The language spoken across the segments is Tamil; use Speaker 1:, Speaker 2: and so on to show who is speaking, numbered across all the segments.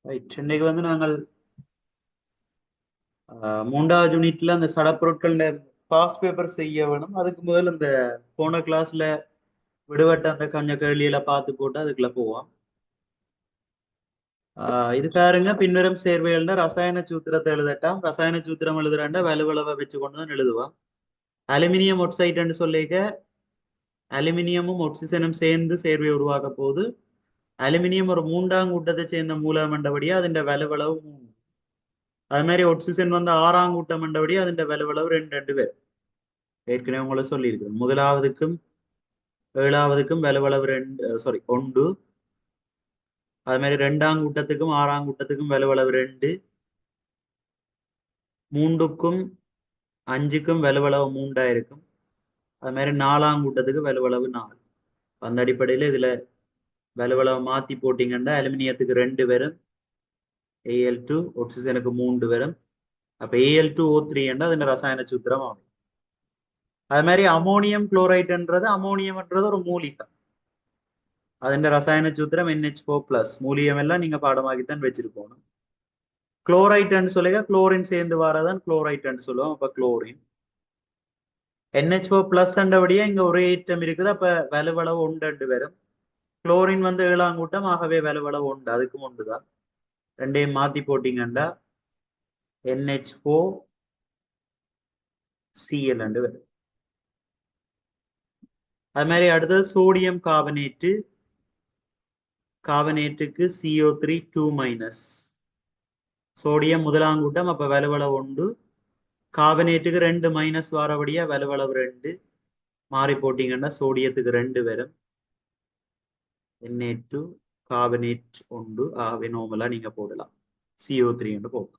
Speaker 1: ரைட். இன்னைக்கு வந்து நாங்கள் மூன்றாவது யூனிட்ல அந்த சடப்பொருட்கள் பாஸ் பேப்பர் செய்ய வேணும். அதுக்கு முதல் இந்த போன கிளாஸ்ல விடுபட்ட அந்த கொஞ்சம் கேள்வியில பார்த்து போட்டு அதுக்குள்ள போவோம். இது பாருங்க, பின்வரும் சேர்வைகள்ல ரசாயன சூத்திரத்தை எழுதட்டாம். ரசாயன சூத்திரம் எழுதுறாண்ட வலுவளவை வச்சு கொண்டு தான் எழுதுவோம். அலுமினியம் ஒக்சைடுன்னு சொல்லிக்க அலுமினியமும் ஒக்சிஜனும் சேர்ந்து சேர்வை உருவாக்க போகுது. அலுமினியம் ஒரு மூன்றாம் கூட்டத்தை சேர்ந்த மூலம் என்றபடியா அதிന്റെ வலுவளவு 3. அது மாதிரி ஒக்சிஜன் வந்து 6ஆம் கூட்டம் என்றபடியா அதிന്റെ வலுவளவு 2 பேர். ஏற்கனவே உங்களை சொல்லியிருக்கேன். முதலாவதுக்கும் 7ஆவதுக்கும் வலுவளவு 1. அது மாதிரி 2ஆம் கூட்டத்துக்கும் 6ஆம் கூட்டத்துக்கும் வலுவளவு 2. 3க்கும் 5க்கும் வலுவளவு 3 இருக்கும். அது மாதிரி 4ஆம் கூட்டத்துக்கு வலுவளவு 4. அந்த அடிப்படையில் இதுல வலுவளவு மாத்தி போட்டீங்கன்னா அலுமினியத்துக்கு 2 வரும், Al2, ஒக்சிஜனுக்கு 3 வரும். அப்ப Al2O3 என்ற அதன் ரசாயன சூத்திரம் ஆகும். அது மாதிரி அமோனியம் குளோரைடுன்றது அமோனியம்ன்றது ஒரு மூலிகம். അതിന്റെ ரசாயன சூத்திரம் NH4+. மூலியம் எல்லாம் நீங்க பாடமாக்கித்தான் வச்சிருக்கணும். குளோரைட்னு சொல்லுங்க, குளோரின் சேர்ந்து வரதான் குளோரைட்னு சொல்லுவோம். அப்ப குளோரின் NH4+ என்றபடியே இங்க ஒரே ஏற்றம் இருக்குது. அப்ப வலுவளவு 1 வரும். குளோரின் வந்து 7ஆம் கூட்டம், ஆகவே வலுவளவு 1, அதுக்கும் 1 தான். ரெண்டையும் மாத்தி போட்டீங்கன்னா NH4Cl வரும். அது மாதிரி அடுத்தது சோடியம் கார்பனேட்டு. கார்பனேட்டுக்கு CO3 2-. சோடியம் முதலாம் கூட்டம், அப்ப வலுவளவு 1. கார்பனேட்டுக்கு 2 மைனஸ் வாரபடியா வலுவளவு 2. மாறி போட்டீங்கன்னா சோடியத்துக்கு 2 வரும். Na2 carbonate 1. ஆகவே நார்மலா நீங்க போடலாம் CO3 என்று போடலாம்.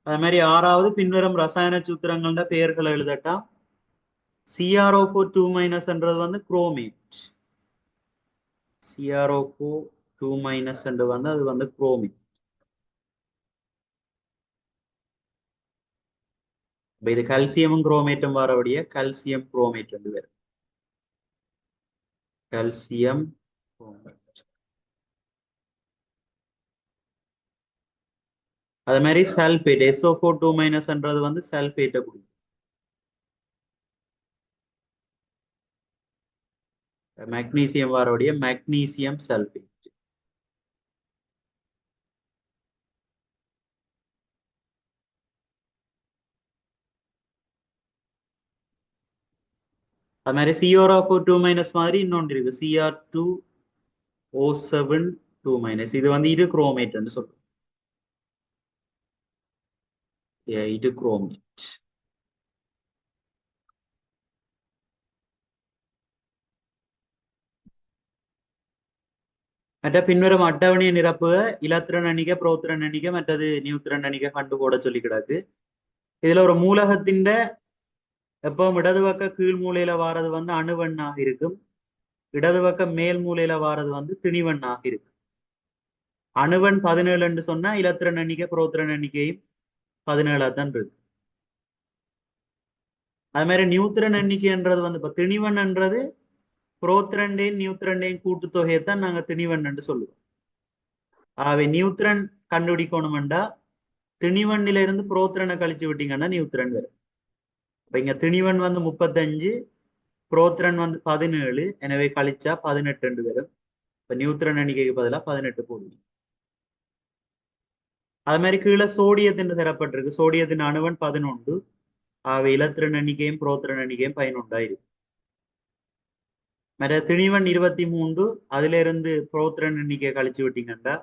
Speaker 1: அது மாதிரி 6வது பின்வரும் ரசாயன சூத்திரங்கள பெயர்களை எழுதட்டா. CrO4 2- என்றது வந்து குரோமேட். CrO4 2- என்று வந்து அது வந்து குரோமேட். இது கல்சியமும் குரோமேட்டும் வரபடிய கல்சியம் குரோமேட் என்று வரும். Calcium chromate. அது மாதிரி சல்பேட் SO4 2- என்றது வந்து சல்பேட்டை கொடுக்கும். மெக்னீசியம் வரபடிய மெக்னீசியம் சல்பேட். அது மாதிரி CrO4 2- மாதிரி இன்னொன்று இருக்கு, Cr2O7 2-. இது வந்து இது குரோமேட்னு சொல்றோம். இது குரோமேட். மற்ற பின்வரும் அட்டவணையை நிரப்புக. இலத்திரன் எண்ணிக்கை, புரோத்திரன் எண்ணிக்கை, மற்றது நியூத்திரன் எண்ணிக்கை கண்டு போட சொல்லி கிடக்கு. இதுல ஒரு மூலகத்தின் எப்பவும் இடது பக்க கீழ் மூலையில வாரது வந்து அணுவெண்ணாக இருக்கும். இடது பக்கம் மேல் மூலையில வாரது வந்து திணிவெண்ணாக இருக்கும். அணுவன் 17 என்று சொன்னா இலத்திரன் எண்ணிக்கை புரோத்திரன் எண்ணிக்கையும் 17 தான் இருக்கு. அது மாதிரி நியூத்திரன் எண்ணிக்கைன்றது வந்து இப்ப திணிவன் என்றது புரோத்திரண்டையும் நியூத்திரண்டையும் கூட்டுத்தொகையைத்தான் நாங்க திணிவன் என்று சொல்லுவோம். ஆகவே நியூத்திரன் கண்டுபிடிக்கணும்டா திணிவன்னில இருந்து புரோத்திரனை கழிச்சு விட்டீங்கன்னா நியூத்திரன் வரும். இப்ப இங்க திணிவன் வந்து 35, புரோத்திரன் வந்து 17, எனவே கழிச்சா 18 வரும். இப்ப நியூத்திரன் எண்ணிக்கைக்கு பதிலாக 18 போடுவீங்க. அது மாதிரி கீழே சோடியத்தின் தரப்பட்டிருக்கு. சோடியத்தின் அணுவன் 11. ஆகவே இலத்திரன் எண்ணிக்கையும் புரோத்திரன் எண்ணிக்கையும் 11 இருக்கு. மற்ற திணிவன் 23, அதுல இருந்து புரோத்திரன் எண்ணிக்கையை கழிச்சு விட்டீங்கன்னா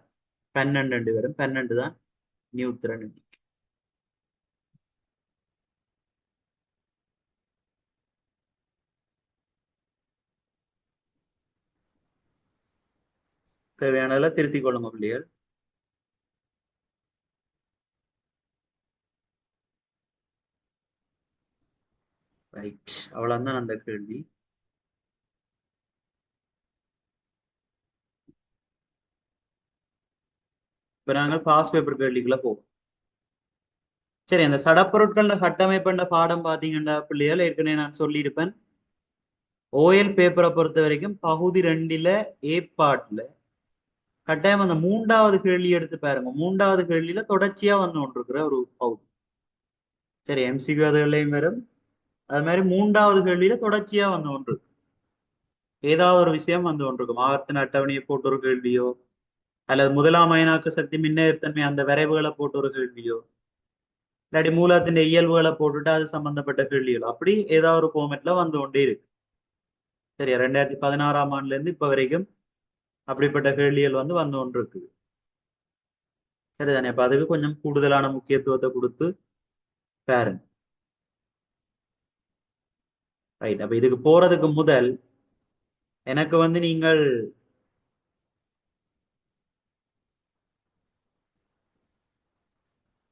Speaker 1: 12 வரும். 12 தான் நியூத்திரன் எண்ணிக்கை. தேவையானதெல்லாம் திருத்திக் கொள்ளுங்க பிள்ளைகள். ரைட், அவ்வளவுதான் அந்த கேள்வி. இப்ப நாங்கள் பாஸ் பேப்பர் கேள்விக்குள்ள போவோம். சரி, அந்த சடப்பொருட்கள் கட்டமைப்புன்ற பாடம் பாத்தீங்கன்னா பிள்ளைகள் ஏற்கனவே நான் சொல்லியிருப்பேன். ஓஎல் பேப்பரை பொறுத்த வரைக்கும் பகுதி 2ல ஏ பார்ட்ல கட்டாயம் அந்த 3வது கேள்வி எடுத்து பாருங்க. 3வது கேள்வியில தொடர்ச்சியா வந்து கொண்டிருக்கிற ஒரு பகுதி. சரி, எம்சிக்யூ அதுகளையும் வரும். அது மாதிரி 3வது கேள்வியில தொடர்ச்சியா வந்து கொண்டிருக்கு. ஏதாவது ஒரு விஷயம் வந்து கொண்டிருக்கும். ஆவர்த்தன அட்டவணையை போட்டு ஒரு கேள்வியோ, அல்லது முதலாம் அயனாக்க சக்தி மின்னேற்தன்மை அந்த வரைவுகளை போட்டு ஒரு கேள்வியோ, இல்லாட்டி மூலத்தின் இயல்புகளை போட்டுட்டு அது சம்பந்தப்பட்ட கேள்விகளோ, அப்படி ஏதாவது ஒரு ஃபார்மேட்ல வந்து கொண்டே இருக்கு. சரியா, 2016ஆம் ஆண்டுல இருந்து இப்ப வரைக்கும் அப்படிப்பட்ட கேள்விகள் வந்து கொண்டிருக்கு. சரிதானே? அப்ப அதுக்கு கொஞ்சம் கூடுதலான முக்கியத்துவத்தை கொடுத்து பாருங்க. ரைட். அப்ப இதுக்கு போறதுக்கு முதல் எனக்கு வந்து நீங்கள்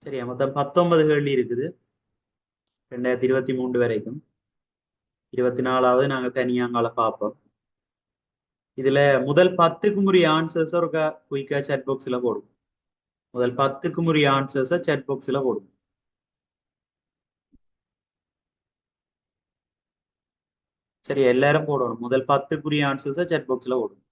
Speaker 1: சரியா மொத்தம் 19 கேள்வி இருக்குது 2023 வரைக்கும். 24வது நாங்க தனியாங்கால பார்ப்போம். இதுல முதல் 10க்கு உரிய ஆன்சர்ஸ் ஒரு குயிக்கா சாட் பாக்ஸ்ல போடும். முதல் 10க்கு உரிய ஆன்சர்ஸ சாட் பாக்ஸ்ல போடும். சரி, எல்லாரும் போடணும். முதல் 10க்குரிய ஆன்சர்ஸ சாட் பாக்ஸ்ல போடும்.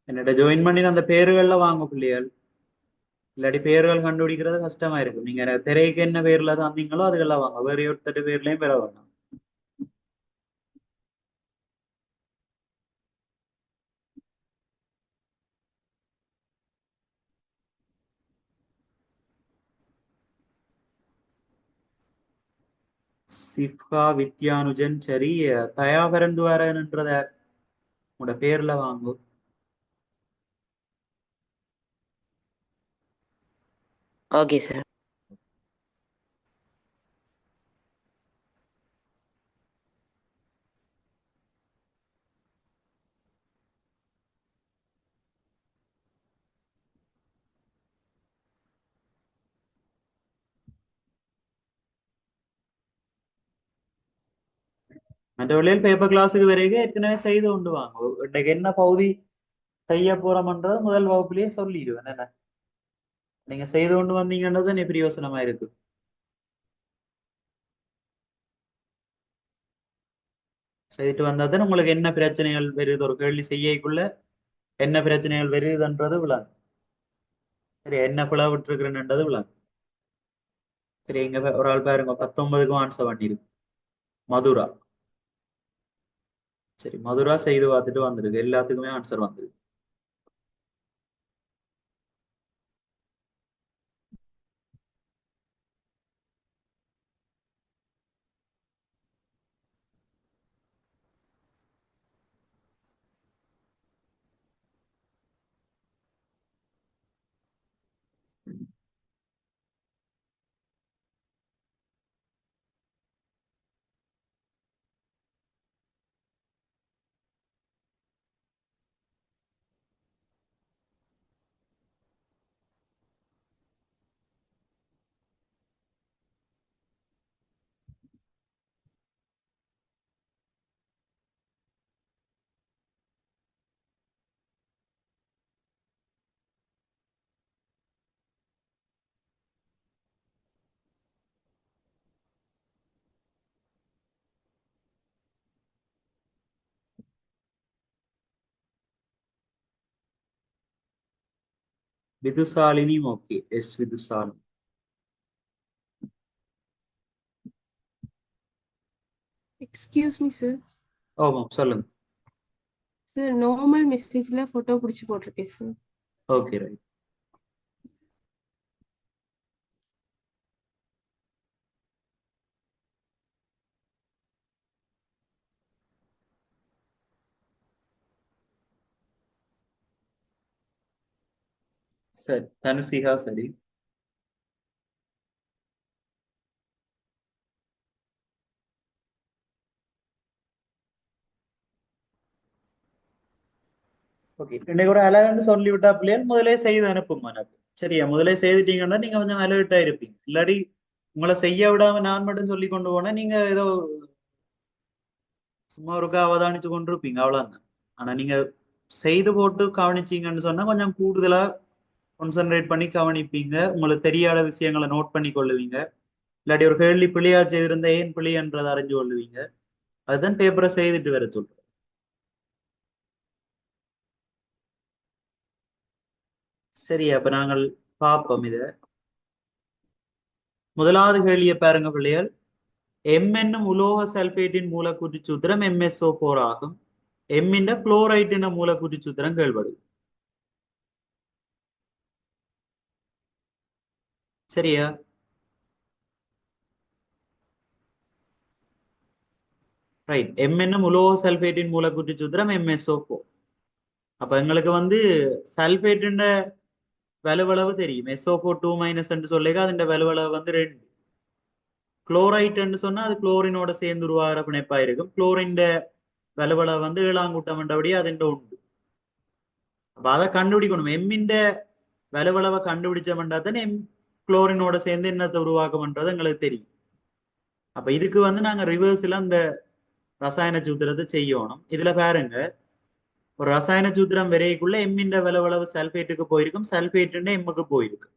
Speaker 1: என்னோட ஜாயின் பண்ணி அந்த பேருகள்ல வாங்க பிள்ளைகள். இல்லாட்டி பேர்கள் கண்டுபிடிக்கிறது கஷ்டமா இருக்கும். நீங்க திரைக்கு என்ன பேர்ல தந்தீங்களோ அதுக்கெல்லாம் வாங்க. வேற ஒருத்தட்டு பேர்லயும் பெற வேண்டாம். சிப்கா வித்யானுஜன். சரி, தயாபரந்துவாரன்றத உங்களோட பேர்ல வாங்கும்.
Speaker 2: Okay sir.
Speaker 1: மற்ற வழியில் பேப்பர் கிளாஸுக்கு வரைக்கும் ஏற்கனவே செய்து கொண்டு வாங்க. இன்னைக்கு என்ன பகுதி செய்ய போறோம்ன்றது முதல் வகுப்புலயே சொல்லிடுவேன். என்ன நீங்க செய்து கொண்டு வந்தீங்கன்றது நீ பிரயோசனமா இருக்கு. செய்துட்டு வந்தாதான் உங்களுக்கு என்ன பிரச்சனைகள் வருது, ஒரு கேள்வி செய்யக்குள்ள என்ன பிரச்சனைகள் வருதுன்றது விளங்கும். சரி, என்ன பிளவு விட்டுருக்குறேன்ன்றது விளங்கும். சரி, இங்க ஒரு ஆள் பாருங்க 19க்கும் ஆன்சர் பண்ணிருக்கு. மதுரா. சரி, மதுரா செய்து பார்த்துட்டு வந்திருக்கு. எல்லாத்துக்குமே ஆன்சர் வந்திருக்கு. Vidhushalini. Okay, yes Vidhushalini.
Speaker 3: Excuse me sir.
Speaker 1: ஓ சொல்லுங்க.
Speaker 3: சார் நார்மல் மெசேஜ்ல போட்டோ பிடிச்சி போட்டிருக்கேன் சார்.
Speaker 1: Okay, right. சரி, தனுசிகா. சரி, ஓகே, இன்னைக்கு ஒரு அழகுன்னு சொல்லிவிட்டா பிள்ளைகள் முதலே செய்து அனுப்புங்க எனக்கு. சரியா, முதலே செய்துட்டீங்கன்னா நீங்க கொஞ்சம் அலர்ட்டா இருப்பீங்க. இல்லாட்டி உங்களை செய்ய விடாம நான் மட்டும் சொல்லி கொண்டு போனா நீங்க ஏதோ சும்மா ஒருக்கா அவதானிச்சு கொண்டு இருப்பீங்க, அவ்வளவுதான். ஆனா நீங்க செய்து போட்டு கவனிச்சீங்கன்னு சொன்னா கொஞ்சம் கூடுதலா கான்சென்ட்ரேட் பண்ணி கவனிப்பீங்க. உங்களுக்கு தெரியாத விஷயங்களை நோட் பண்ணி கொள்ளுவீங்க. இல்லாட்டி ஒரு கேள்வி பிள்ளையா செய்திருந்தா ஏன் பிள்ளைன்றதை அறிஞ்சு கொள்ளுவீங்க. அதுதான் பேப்பரை செய்துட்டு வர சொல்றேன். சரி, அப்ப நாங்கள் பார்ப்போம் இத. முதலாவது கேள்வியை பாருங்க பிள்ளைகள். எம் என்னும் உலோக சல்பேட்டின் மூலக்கூற்று சூத்திரம் MsO4 ஆகும். எம்மின் குளோரைட்டின மூலக்கூற்று சூத்திரம் கேள்வடு. சரியா? ரைட். எம் என்னும் உலோக சல்பேட்டின் மூலக்கூற்று சூத்திரம் MsO4. அப்ப எங்களுக்கு வந்து சல்பேட்டின் வலுவளவு தெரியும். SO4 2- சொல்லிக்க അതിന്റെ வலுவளவு வந்து 2. குளோரைட் சொன்னா அது குளோரினோட சேர்ந்து உருவாகிற பிணைப்பா இருக்கும். குளோரின் வலுவளவு வந்து 7ஆம் கூட்டம் என்றபடி അതിന്റെ உண்டு. அப்ப அதை கண்டுபிடிக்கணும். எம்மின் வலுவளவை கண்டுபிடிச்சோம்னா தான் எம் குளோரினோட சேர்ந்து என்னத்தை உருவாக்கும்ன்றது எங்களுக்கு தெரியும். அப்ப இதுக்கு வந்து நாங்க ரிவர்ஸ்ல அந்த ரசாயன சூத்திரத்தை செய்யணும். இதுல பாருங்க, ஒரு ரசாயன சூத்திரம் வரைக்குள்ள எம்மின் வலுவளவு சல்பேட்டுக்கு போயிருக்கும், சல்பேட்டு எம்முக்கு போயிருக்கு.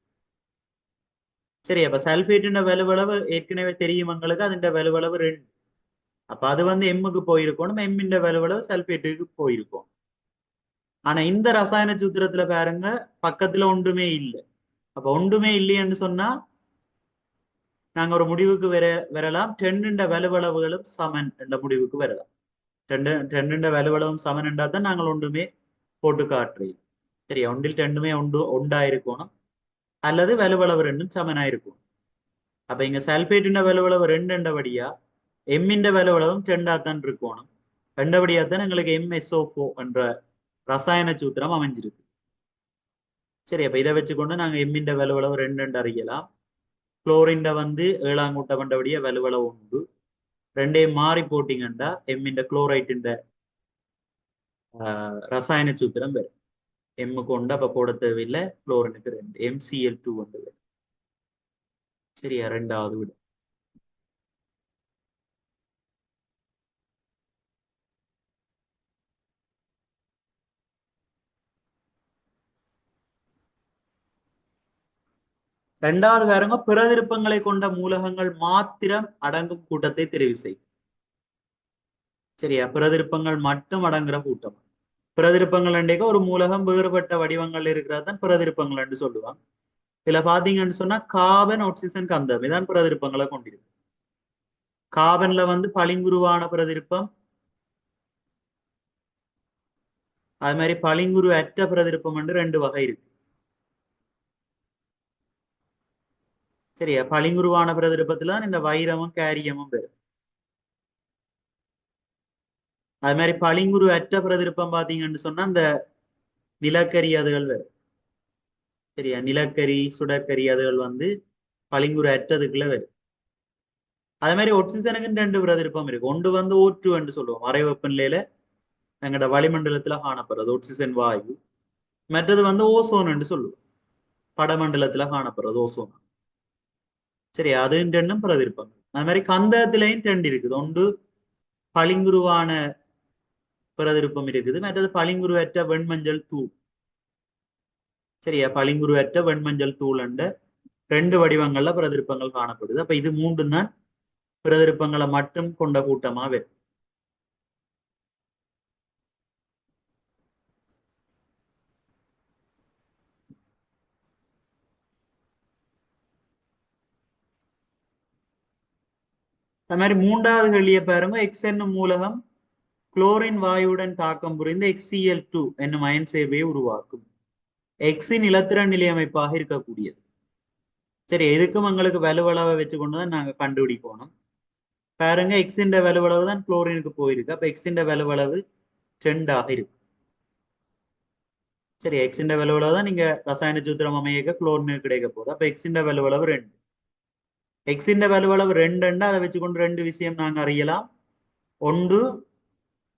Speaker 1: சரி, அப்ப சல்பேட்டின் வலுவளவு ஏற்கனவே தெரியும் எங்களுக்கு, അതിന്റെ வலுவளவு 2. அப்ப அது வந்து எம்முக்கு போயிருக்கணும், எம்மின் வலுவளவு சல்பேட்டுக்கு போயிருக்கும். ஆனா இந்த ரசாயன சூத்திரத்துல பாருங்க, பக்கத்துல ஒன்றுமே இல்லை. அப்ப ஒன்றுமே இல்லைன்னு சொன்னா நாங்க ஒரு முடிவுக்கு வரலாம். 10 வலுவளவுகளும் சமன் என்ற முடிவுக்கு வரலாம். 10 வலுவளவும் சமன் என்றா தான் நாங்கள் ஒன்றுமே போட்டு காட்டுறோம். சரியா, ஒன்றில் 2மே ஒன்றாயிருக்கணும், அல்லது வலுவளவு 2ம் சமனாயிருக்கும். அப்ப இங்க சல்பேட்டின் வலுவளவு 2 என்றபடியா எம்மின் வலுவளவும் 2ஆ தான் இருக்கணும். ரெண்டபடியா தான் எங்களுக்கு MsO4 என்ற ரசாயன சூத்திரம் அமைஞ்சிருக்கு. சரி, அப்ப இதை வச்சுக்கொண்டு நாங்க எம்மின் வலுவளவு 2 என்று அறியலாம். குளோரின் வந்து 7ஆம் கூட்டம் என்றபடியா வலுவளவு 1. ரெண்டையும் மாறி போட்டீங்கன்னா எம்மின் குளோரைட்டின் ரசாயன சூத்திரம் வரும். எம்முக்கு 1 அப்ப போட தேவையில்லை, குளோரினுக்கு 2, MCl2 வந்து வரும். சரியா, ரெண்டாவது விட. ரெண்டாவது பாருங்க, பிறதிருப்பங்களை கொண்ட மூலகங்கள் மாத்திரம் அடங்கும் கூட்டத்தை தெரிவு செய்யும். சரியா, பிறதிருப்பங்கள் மட்டும் அடங்குற கூட்டம். பிரதிருப்பங்கள் அண்டைக்கு ஒரு மூலகம் வேறுபட்ட வடிவங்கள் இருக்கிறது தான் பிரதிருப்பங்கள் என்று சொல்லுவாங்க. இதுல பாத்தீங்கன்னு சொன்னா கார்பன், ஆக்சிஜன், கந்தம் இதான் பிரதிருப்பங்களை கொண்டிருக்கு. கார்பன்ல வந்து பளிங்குருவான பிரதிருப்பம், அது மாதிரி பளிங்குரு அற்ற பிரதிருப்பம் என்று 2 வகை இருக்கு. சரியா, பளிங்குருவான பிரதிருப்பத்துல தான் இந்த வைரமும் கேரியமும் பெறும். அது மாதிரி பளிங்குரு அற்ற பிரதிருப்பம் பாத்தீங்கன்னு சொன்னா இந்த நிலக்கரி அதுகள் வரும். சரியா, நிலக்கரி, சுடக்கரி அதுகள் வந்து பளிங்குரு அற்றதுக்குள்ள வரும். அதே மாதிரி ஆக்சிஜனுக்கு 2 பிரதிருப்பம் இருக்கு. ஒன்று வந்து O2 என்று சொல்லுவோம், அறை வெப்பநிலையில எங்களோட வளிமண்டலத்துல காணப்படுறது ஆக்சிஜன் வாயு. மற்றது வந்து ஓசோன் என்று சொல்லுவோம், படமண்டலத்துல காணப்படுறது ஓசோன். சரி, அது 2 பிரதிருப்பங்கள். அது மாதிரி கந்தத்திலையும் 2 இருக்குது. ஒன்று பளிங்குருவான பிரதிருப்பம் இருக்குது, மற்றது பளிங்குருவற்ற வெண்மஞ்சள் தூள். சரியா, பளிங்குருவற்ற வெண்மஞ்சள் தூள் என்ற 2 வடிவங்கள்ல பிரதிருப்பங்கள் காணப்படுது. அப்ப இது 3 தான் பிரதிருப்பங்களை மட்டும் கொண்ட கூட்டமா வரும். அது மாதிரி மூன்றாவது கேள்வியை பாருங்க. எக்ஸ் என்னும் மூலகம் குளோரின் வாயுடன் தாக்கம் புரிந்து HCl2 என்னும் அயன் சேர்வையை உருவாக்கும். எக்ஸின் இலத்திரன் நிலையமைப்பாக இருக்கக்கூடியது. சரி, எதுக்கும் எங்களுக்கு வலுவளவை வச்சு கொண்டுதான் நாங்க கண்டுபிடிக்கணும். பாருங்க, எக்ஸின் வலுவளவு தான் குளோரினுக்கு போயிருக்கு. அப்ப எக்ஸின் வலுவளவு 2ஆக இருக்கு. சரி, எக்ஸின் வலுவளவு தான் நீங்க ரசாயன சூத்திரம் அமைக்க குளோரினுக்கு கிடைக்க போகுது. அப்ப எக்ஸின் வலுவளவு 2. எக்ஸின் வலுவளவு 2 அதை வச்சுக்கொண்டு 2 விஷயம் நாங்க அறியலாம். ஒன்று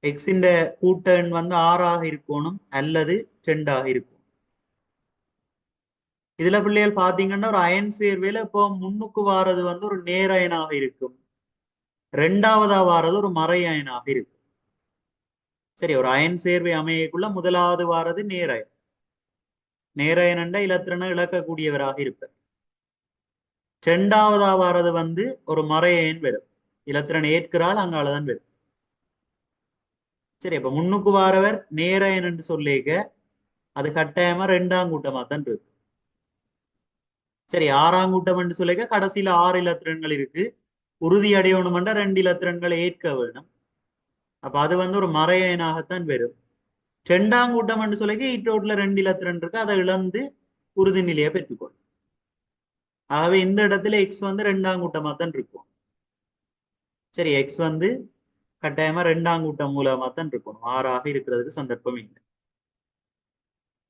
Speaker 1: எக்ஸின் கூட்டெண் வந்து 6ஆக இருக்கணும் அல்லது 2ஆக இருக்கும். இதுல பிள்ளைகள் பாத்தீங்கன்னா ஒரு அயன் சேர்வையில இப்போ முன்னுக்கு வாரது வந்து ஒரு நேர் அயனாக இருக்கும், ரெண்டாவதா வாரது ஒரு மறை அயனாக இருக்கும். சரி, ஒரு அயன் சேர்வை அமையக்குள்ள முதலாவது வாரது நேரயன். நேரயனண்டா இலத்திரனை இழக்கக்கூடியவராக இருப்பார். இரண்டாவதா வாரது வந்து ஒரு மறையன் வரும், இலத்திரனை ஏற்கிறாள் அங்காலதான் வரும். சரி, அப்ப முன்னுக்கு வாரவர் நேரயன் என்று சொல்லிக்க அது கட்டாயமா 2ஆம் கூட்டமா தான் இருக்கு. சரி, 6ஆம் கூட்டம் என்று சொல்லிக்க கடைசியில 6 இலத்திரன்கள் இருக்கு, உறுதி அடையணும்னா 2 இலத்திரன்களை ஏற்க வேணும். அப்ப அது வந்து ஒரு மறையனாகத்தான் வரும். 2ஆம் கூட்டம் என்று சொல்லிக்க ஈட்டோட்ல 2 இலத்திரன் இருக்கு, அதை இழந்து உறுதி நிலையை பெற்றுக்கொள்ளும். ஆகவே இந்த இடத்துல எக்ஸ் வந்து 2ஆம் கூட்டமா தான் இருக்கும். சரி, எக்ஸ் வந்து கட்டாயமா 2ஆம் கூட்டம் மூலமா தான் இருக்கணும், 6ஆக இருக்கிறதுக்கு சந்தர்ப்பம் இல்லை.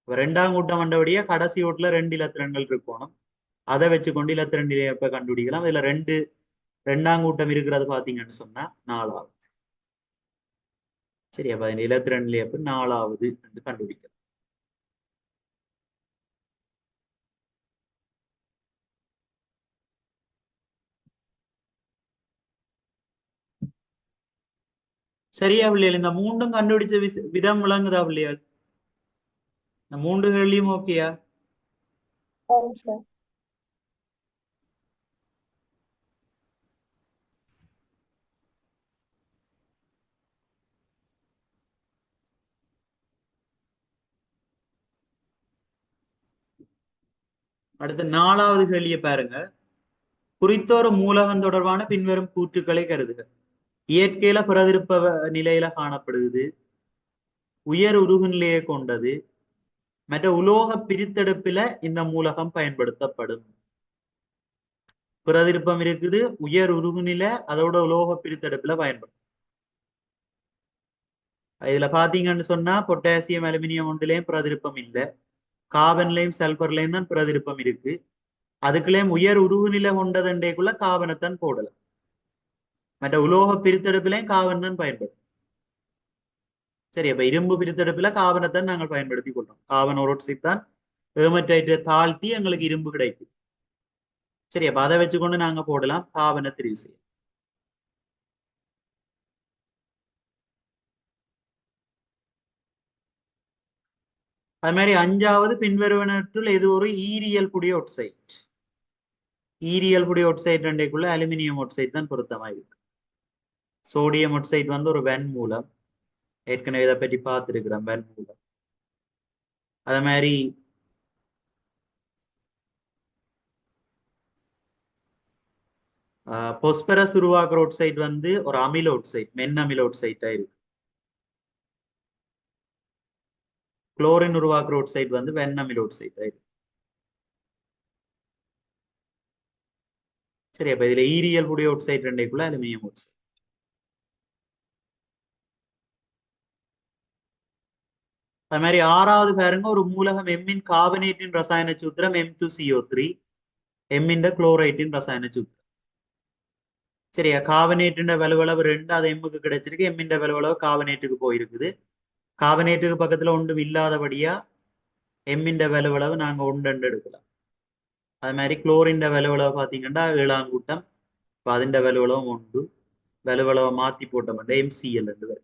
Speaker 1: 2ஆம் கூட்டம் வந்தபடியா கடைசி ஓட்டுல 2 இலத்திரன்கள் இருக்கணும், அதை வச்சுக்கொண்டு இலத்திரன் நிலையை எப்ப கண்டுபிடிக்கலாம். இதுல 2ஆம் கூட்டம் இருக்கிறது பாத்தீங்கன்னு சொன்னா 4ஆவது. சரி, அப்ப இலத்திரன் நிலையை எப்ப 4ஆவது என்று கண்டுபிடிக்கலாம். சரியா பிள்ளைகள்? இந்த மூன்றும் கண்டுபிடிச்ச விதம் விளங்குதா பிள்ளைகள்? இந்த 3 கேள்வியும் ஓகேயா? அடுத்த 4வது கேள்வியை பாருங்க. குறித்தொரு மூலகம் தொடர்பான பின்வரும் கூற்றுக்களை கருதுக. இயற்கையில பிரதிருப்ப நிலையில காணப்படுகிறது, உயர் உருகு நிலையை கொண்டது, மற்ற உலோக பிரித்தெடுப்பில இந்த மூலகம் பயன்படுத்தப்படும். பிரதிருப்பம் இருக்குது, உயர் உருகு நிலை, அதோட உலோக பிரித்தெடுப்புல பயன்படும். இதுல பாத்தீங்கன்னு சொன்னா பொட்டாசியம் அலுமினியம் ஒன்றுலயும் பிரதிருப்பம் இல்லை, கார்பன்லயும் சல்பர்லயும் தான் பிரதிருப்பம் இருக்கு. அதுக்குள்ளேயும் உயர் உருகு நிலை கொண்டதுண்டேக்குள்ள காவனத்தான் போடலாம், மற்ற உலோக பிரித்தெடுப்பிலையும் காவன் தான் பயன்படும். சரி, அப்ப இரும்பு பிரித்தெடுப்புல காவனத்தான் நாங்கள் பயன்படுத்தி கொள்றோம். காவன் ஓரோட்சைட் தான் ஹெர்மடைட்டை தாழ்த்தி எங்களுக்கு இரும்பு கிடைக்கும். சரி, அப்ப அதை வச்சுக்கொண்டு நாங்க போடலாம் காவனை தெரிவு செய்ய. அது மாதிரி 5வது பின்வருவனற்றுள் எது ஒரு ஈரியல் புடிய ஒட்சைட். ஈரியல் புடிய ஒட்சைட் ரெண்டைக்குள்ள அலுமினியம் ஒட்சைட் தான் பொருத்தமா இருக்கு. சோடியம் ஒட்சைட் வந்து ஒரு வெண் மூலம், ஏற்கனவே இதை பற்றி பார்த்துருக்கிறோம், வெண் மூலம். அதே மாதிரி பொஸ்பரஸ் உருவாக்குற ஒட்சைட் வந்து ஒரு அமில ஒட்சைட், மென் அமில ஒட்சைட்டா இருக்கு. குளோரின் உருவாக்குற ஒட்சைட் வந்து வெண் அமில ஒட்சைட்டா இருக்கு. சரி, அப்ப இதுல ஈரியல் புடிய ஒட்சைட் ரெண்டைக்குள்ள அலுமினியம் ஒட்சைட். அது மாதிரி 6வது பாருங்க, ஒரு மூலகம் எம்மின் கார்பனேட்டின் ரசாயன சூத்திரம் M2CO3, எம்மின் குளோரைட்டின் ரசாயன சூத்திரம். சரியா, கார்பனேட்டின் வலுவளவு 2, அது எம்முக்கு கிடைச்சிருக்கு, எம்மின் வலுவளவு கார்பனேட்டுக்கு போயிருக்குது. கார்பனேட்டுக்கு பக்கத்துல ஒன்றும் இல்லாதபடியா எம்மின் வலுவளவு நாங்க 1 எடுக்கலாம். அது மாதிரி குளோரின் வலுவளவு பாத்தீங்கன்னா 7ஆம் கூட்டம், അതിന്റെ വലുവളവും 1, വലുവളവ് മാറ്റി പോട്ടമുണ്ട് MCL എന്ന് വരും.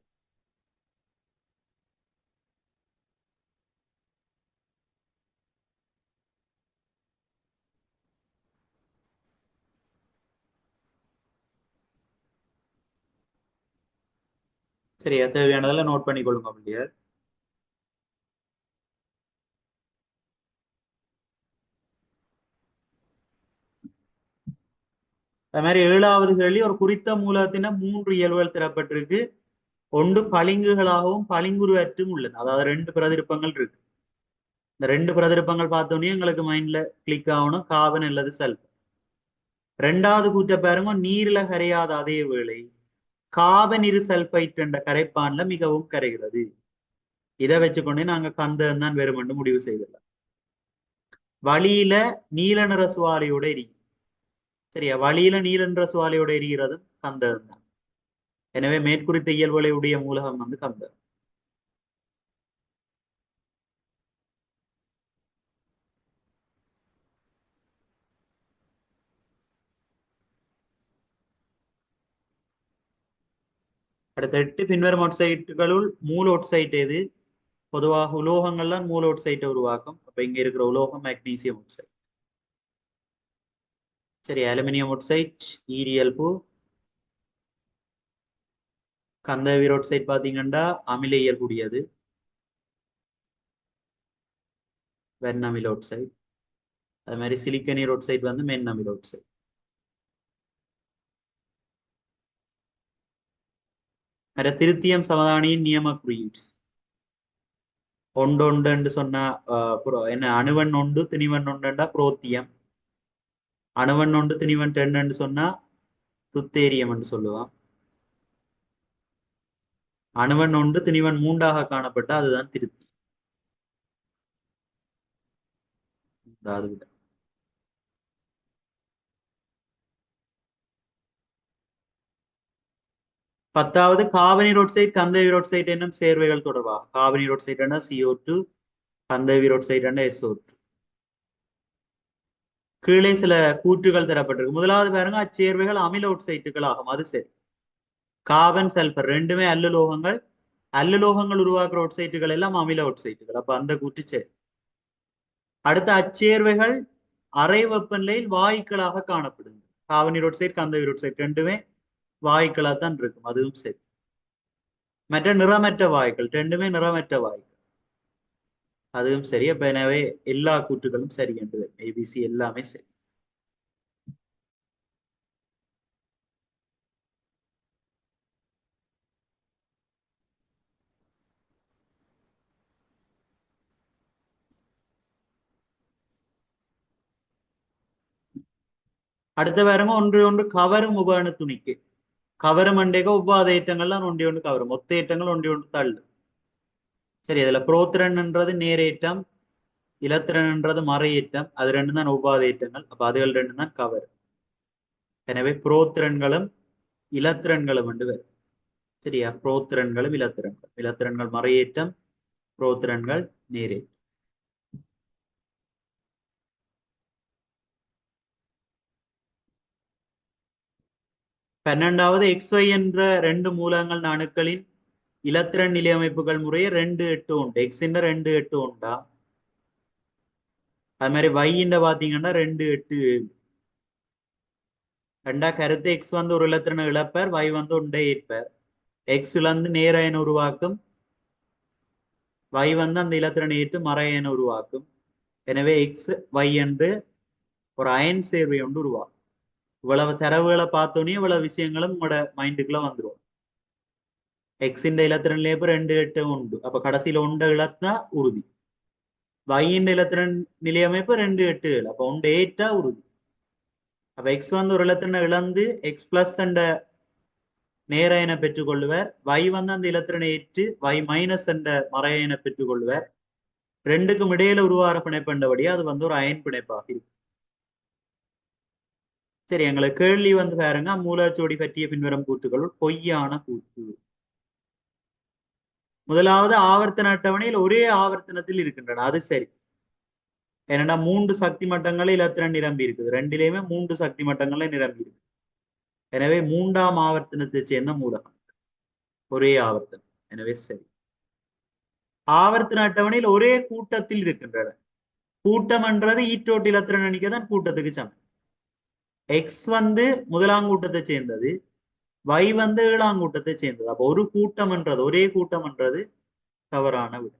Speaker 1: சரியா, தேவையானதெல்லாம் நோட் பண்ணிக்கொள்ளுங்க அப்படியே. அது மாதிரி 7வது கேள்வி, ஒரு குறித்த மூலத்தின 3 இயல்புகள் தரப்பட்டிருக்கு. ஒன்று பளிங்குகளாகவும் பளிங்குருவற்றும் உள்ளன. அதாவது 2 பிரதிருப்பங்கள் இருக்கு. இந்த 2 பிரதிருப்பங்கள் பார்த்தோன்னே எங்களுக்கு மைண்ட்ல கிளிக் ஆகணும், கார்பன் அல்லது சல்பர். 2வது கூற்ற பாருங்க, நீர்ல கரையாத அதே வேளை கார்பன் இரு சல்பைட் என்ற கரைப்பான்ல மிகவும் கரைகிறது. இதை வச்சுக்கொண்டே நாங்க கந்தகம் தான் வெறும் என்று முடிவு செய்துள்ளோம். வழியில நீல நிற சுவாலையோட எரியும். சரியா, வழியில நீல நிற சுவாலையோட எரிகிறதும் கந்தகம் தான். எனவே மேற்குறித்த இயல்புகளை உடைய மூலகம் வந்து கந்தகம். அடுத்த 8 பின்வரும் ஒட்சைட்டுகளுள் மூல ஒட்சைட் எது? பொதுவாக உலோகங்கள்லாம் மூல ஒட்சைட்டை உருவாக்கும். அப்ப இங்க இருக்கிற உலோகம் மெக்னீசியம் ஒட்சைட். சரி, அலுமினியம் ஒட்சைட் ஈரியல்பு. கந்தக ஒட்சைட் பாத்தீங்கன்னா அமில இயல்புடையது, வெண்ணமில ஒட்சைட். அது மாதிரி சிலிக்கனீர் ஒட்சைட் வந்து மென்னமில ஒட்சைட். திருத்தியம் சமதானியின் நியம குறியீடு. ஒன்று சொன்னா என்ன, அணுவன் ஒன்று திணிவன் ஒன்றுண்டா புரோத்தியம். அணுவன் ஒன்று திணிவன் ரெண்டு சொன்னா துத்தேரியம் என்று சொல்லுவான். அணுவன் ஒன்று திணிவன் மூன்றாக காணப்பட்ட அதுதான் திருத்தி. பத்தாவது காபனீர் ஒட்சைட் கந்தக ஒட்சைட் என்னும் சேர்வைகள் தொடர்பாக. காபனீர் ஒட்சைட் CO2, கந்தக ஒட்சைட் SO2. கீழே சில கூற்றுகள் தரப்பட்டிருக்கு. முதலாவது பாருங்க, அச்சேர்வைகள் அமில ஒட்சைட்டுகள் ஆகும். அது சரி. கார்பன் சல்பர் ரெண்டுமே அல்லுலோகங்கள். அல்லுலோகங்கள் உருவாக்குற ஒட்சைட்டுகள் எல்லாம் அமில ஒட்சைட்டுகள். அப்ப அந்த கூற்று சரி. அடுத்த அச்சேர்வைகள் அறை வெப்பநிலையில் வாயுக்களாக காணப்படுது. காபனீர் ஒட்சைட் கந்தக ஒட்சைட் ரெண்டுமே வாயுக்களாக தான் இருக்கும். அதுவும் சரி. மற்ற நிறமற்ற வாயுக்கள் ரெண்டுமே நிறமற்ற வாயுக்கள். அதுவும் சரி. அப்ப எனவே எல்லா கூற்றுகளும் சரி என்று ABC எல்லாமே சரி. அடுத்த பாருங்க, ஒன்று கவரும் உபகரண துணிக்கு. கவரும் அண்டேக உபாதேற்றங்கள்லாம் ஒன்று கவரும், மொத்த ஏற்றங்கள் ஒன்று தள்ளு. சரி, அதுல புரோத்திரன்ன்றது நேரேற்றம், இலத்திரன்ன்றது மறையேற்றம். அது ரெண்டு தான் உபாதேற்றங்கள். அப்ப அதுகள் ரெண்டு தான் கவர். எனவே புரோத்திரன்களும் இலத்திரன்களும் என்று வரும். சரியா, புரோத்திரன்களும் இலத்திரன்கள். இலத்திரன்கள் மறையேற்றம், புரோத்திரன்கள் நேரேற்றம். பன்னெண்டாவது XY என்ற ரெண்டு மூலங்கள் அணுக்களின் இலத்திரன் நிலையமைப்புகள் முறையே 2, 8 உண்டு. எக்ஸ் 2, 8 உண்டா? அது மாதிரி Y பாத்தீங்கன்னா 2, 8, 7. ரெண்டா கருத்து. எக்ஸ் வந்து ஒரு இலத்திரனை இழப்பர், Y வந்து ஒன்றை ஏற்பர். எக்ஸ்ல இருந்து நேர அயன் உருவாக்கும், Y வந்து அந்த இலத்திரனை ஏற்று மற அயன் உருவாக்கும். எனவே XY என்று ஒரு அயன் சேர்வை ஒன்று உருவாக்கும். இவ்வளவு தரவுகளை பார்த்தோன்னே இவ்வளவு விஷயங்களும் உங்களோட மைண்டுக்குள்ள வந்துடும். எக்ஸ் இலத்திரன்லேயே 2, 8 உண்டு. அப்ப கடைசியில ஒன்றை இழத்தா உறுதி. Y இலத்திரன் நிலையமைப்பு 2, 8, 7. அப்ப ஒன்று ஏற்றா உறுதி. அப்ப எக்ஸ் வந்து ஒரு இலத்திரனை இழந்து எக்ஸ் பிளஸ் என்ற நேரையனை பெற்றுக்கொள்ளுவர். Y வந்து அந்த இலத்திரனை ஏற்று Y மைனஸ் என்ற மறையனை பெற்றுக்கொள்ளுவர். ரெண்டுக்கும் இடையில உருவார பிணைப்புண்டபடியா அது வந்து ஒரு அயன் பிணைப்பாக இருக்கும். சரி, எங்களுக்கு கேள்வி வந்து பாருங்க, மூலச்சோடி பற்றிய பின்வரும் கூற்றுகளுள் பொய்யான கூற்று. முதலாவது, ஆவர்த்தன அட்டவணையில் ஒரே ஆவர்த்தனத்தில் இருக்கின்றன. அது சரி. ஏன்னா 3 சக்தி மட்டங்களில் இலத்திரன் நிரம்பி இருக்குது. ரெண்டிலேயுமே 3 சக்தி மட்டங்களே நிரம்பி இருக்கு. எனவே 3ஆம் ஆவர்த்தனத்தை சேர்ந்த மூலகம் ஒரே ஆவர்த்தனம். எனவே சரி. ஆவர்த்தன அட்டவணையில் ஒரே கூட்டத்தில் இருக்கின்றன. கூட்டம் என்றது ஈற்றோட்டு இலத்திரன் எண்ணிக்கை தான் கூட்டத்துக்கு சமம். எக்ஸ் வந்து முதலாம் கூட்டத்தை சேர்ந்தது, Y வந்து 7ஆம் கூட்டத்தை சேர்ந்தது. அப்ப ஒரு கூட்டம் என்றது, ஒரே கூட்டம் என்றது தவறான விடை.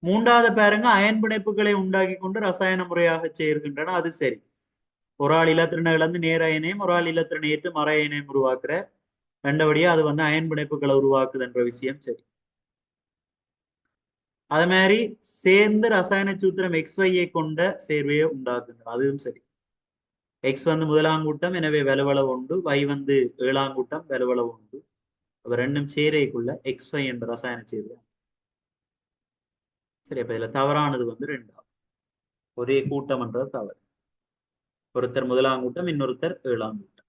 Speaker 1: மூன்றாவது பாருங்க, அயன் பிணைப்புகளை உண்டாக்கி கொண்டு ரசாயன முறையாக சேர்க்கின்றன. அது சரி. ஒரு ஆள் இலத்திரனை இழந்து நேர அயனையும் ஒரு ஆள் இலத்திரனை ஏற்று மற அயனையும் உருவாக்குற ரெண்டபடியா அது வந்து அயன் பிணைப்புகளை உருவாக்குது என்ற விஷயம் சரி. அது மாதிரி சேர்ந்து ரசாயன சூத்திரம் XYயை கொண்ட சேர்வையை உண்டாக்குங்க. அதுவும் சரி. எக்ஸ் வந்து முதலாம் கூட்டம், எனவே வலுவளவு உண்டு. Y வந்து 7ஆம் கூட்டம், வலுவளவு உண்டு. அப்ப ரெண்டும் சேரைக்குள்ள XY என்ற ரசாயன சேர்வை. சரி, அப்ப இதுல தவறானது வந்து 2. ஒரே கூட்டம் என்றது தவறு. ஒருத்தர் முதலாம் கூட்டம், இன்னொருத்தர் 7ஆம் கூட்டம்.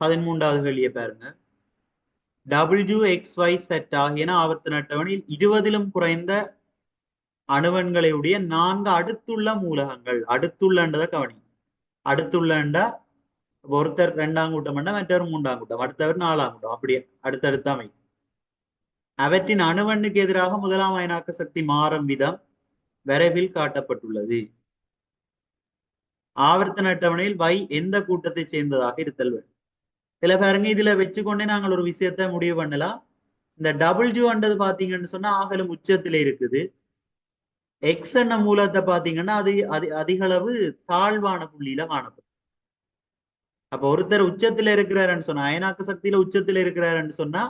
Speaker 1: 13வது கேள்வியை பாருங்க. WXYZ ஆகியன ஆவர்த்தன அட்டவணையில் 20லும் குறைந்த அணுவன்களை உடைய 4 அடுத்துள்ள மூலகங்கள். அடுத்துள்ளன்றதை கவனி. அடுத்துள்ளண்டா ஒருத்தர் 2ஆம் கூட்டம் மற்றவர் 3ஆம் கூட்டம், அடுத்தவர் 4ஆம் கூட்டம், அப்படியே அடுத்தடுத்த அமை. அவற்றின் அணுவண்ணுக்கு எதிராக முதலாம் அயனாக்க சக்தி மாறும் விதம் வரைவில் காட்டப்பட்டுள்ளது. ஆவர்த்தன அட்டவணையில் Y எந்த கூட்டத்தை சேர்ந்ததாக இருத்தல் வேண்டும். இதுல பாருங்க, இதுல வச்சுக்கொண்டே நாங்கள் ஒரு விஷயத்த முடிவு பண்ணலாம். இந்த W பாத்தீங்கன்னு சொன்னா ஆகலும் உச்சத்திலே இருக்குது. எக்ஸ் என்ற மூலத்தை பாத்தீங்கன்னா அது அதிக அளவு தாழ்வான புள்ளியில காணப்படும். அப்ப ஒருத்தர் உச்சத்துல இருக்கிறாருன்னு சொன்னா, அயனாக்க சக்தியில உச்சத்துல இருக்கிறாருன்னு சொன்னா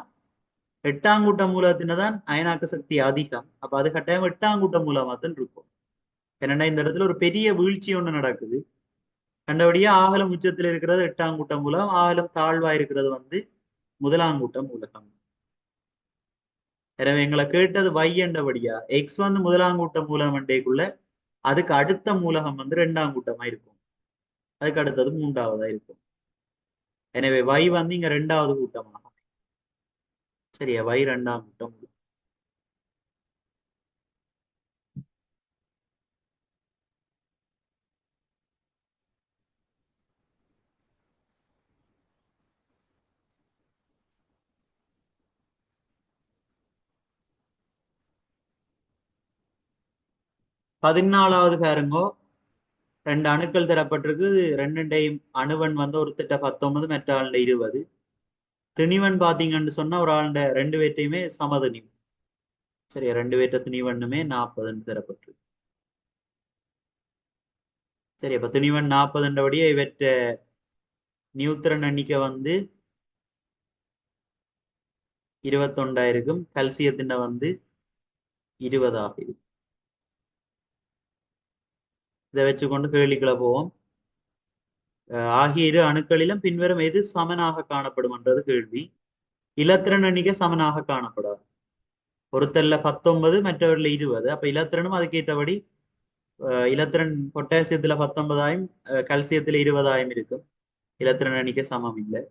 Speaker 1: 8ஆம் கூட்ட மூலத்தினதான் அயனாக்க சக்தி அதிகம். அப்ப அது கட்டாயம் 8ஆம் கூட்ட மூலமா தான் இருக்கும். ஏன்னா இந்த இடத்துல ஒரு பெரிய வீழ்ச்சி ஒண்ணு நடக்குது. கண்டபடியா ஆகலம் உச்சத்தில் இருக்கிறது 8ஆம் கூட்ட மூலம், ஆகலம் தாழ்வா இருக்கிறது முதலாம் கூட்ட மூலகம். எனவே எங்களை கேட்டது Y என்றபடியா எக்ஸ் முதலாம் கூட்ட மூலம் அண்டைக்குள்ள அதுக்கு அடுத்த மூலகம் 2ஆம் கூட்டமா இருக்கும், அதுக்கு அடுத்தது 3ஆவதா இருக்கும். எனவே Y இங்க 2ஆவது கூட்டமாக. சரியா, Y 2ஆம் கூட்டம். 14வது பாருங்கோ. 2 அணுக்கள் தரப்பட்டிருக்கு. 2 அணுவன் ஒருத்திட்ட 19, மற்ற ஆளுட 20. திணிவன் பாத்தீங்கன்னு சொன்னா ஒரு ஆளுட 2 பேர்ட்டையுமே சமதிணிவு. சரியா, 2 பேர்ட்ட திணிவண்ணுமே 40 தரப்பட்டிருக்கு. சரி, அப்ப திணிவன் 40 இவற்ற நியூத்திரன் எண்ணிக்கை 21 இருக்கும். கல்சியத்தின் 20 ஆகும். இதை வச்சுக்கொண்டு கேள்விக்குள்ள போவோம். ஆகிய இரு அணுக்களிலும் பின்வரும் எது சமனாக காணப்படும் என்றது கேள்வி. இலத்திரன் எண்ணிக்கை சமனாக காணப்படாது. ஒருத்தர்ல 19, மற்றவர்ல 20. அப்ப இலத்திரனும் அதுக்கேற்றபடி இலத்திரன் பொட்டாசியத்துல 19ஆயும் கல்சியத்துல 20ஆயும் இருக்கும். இலத்திரன் எண்ணிக்கை சமம் இல்லை.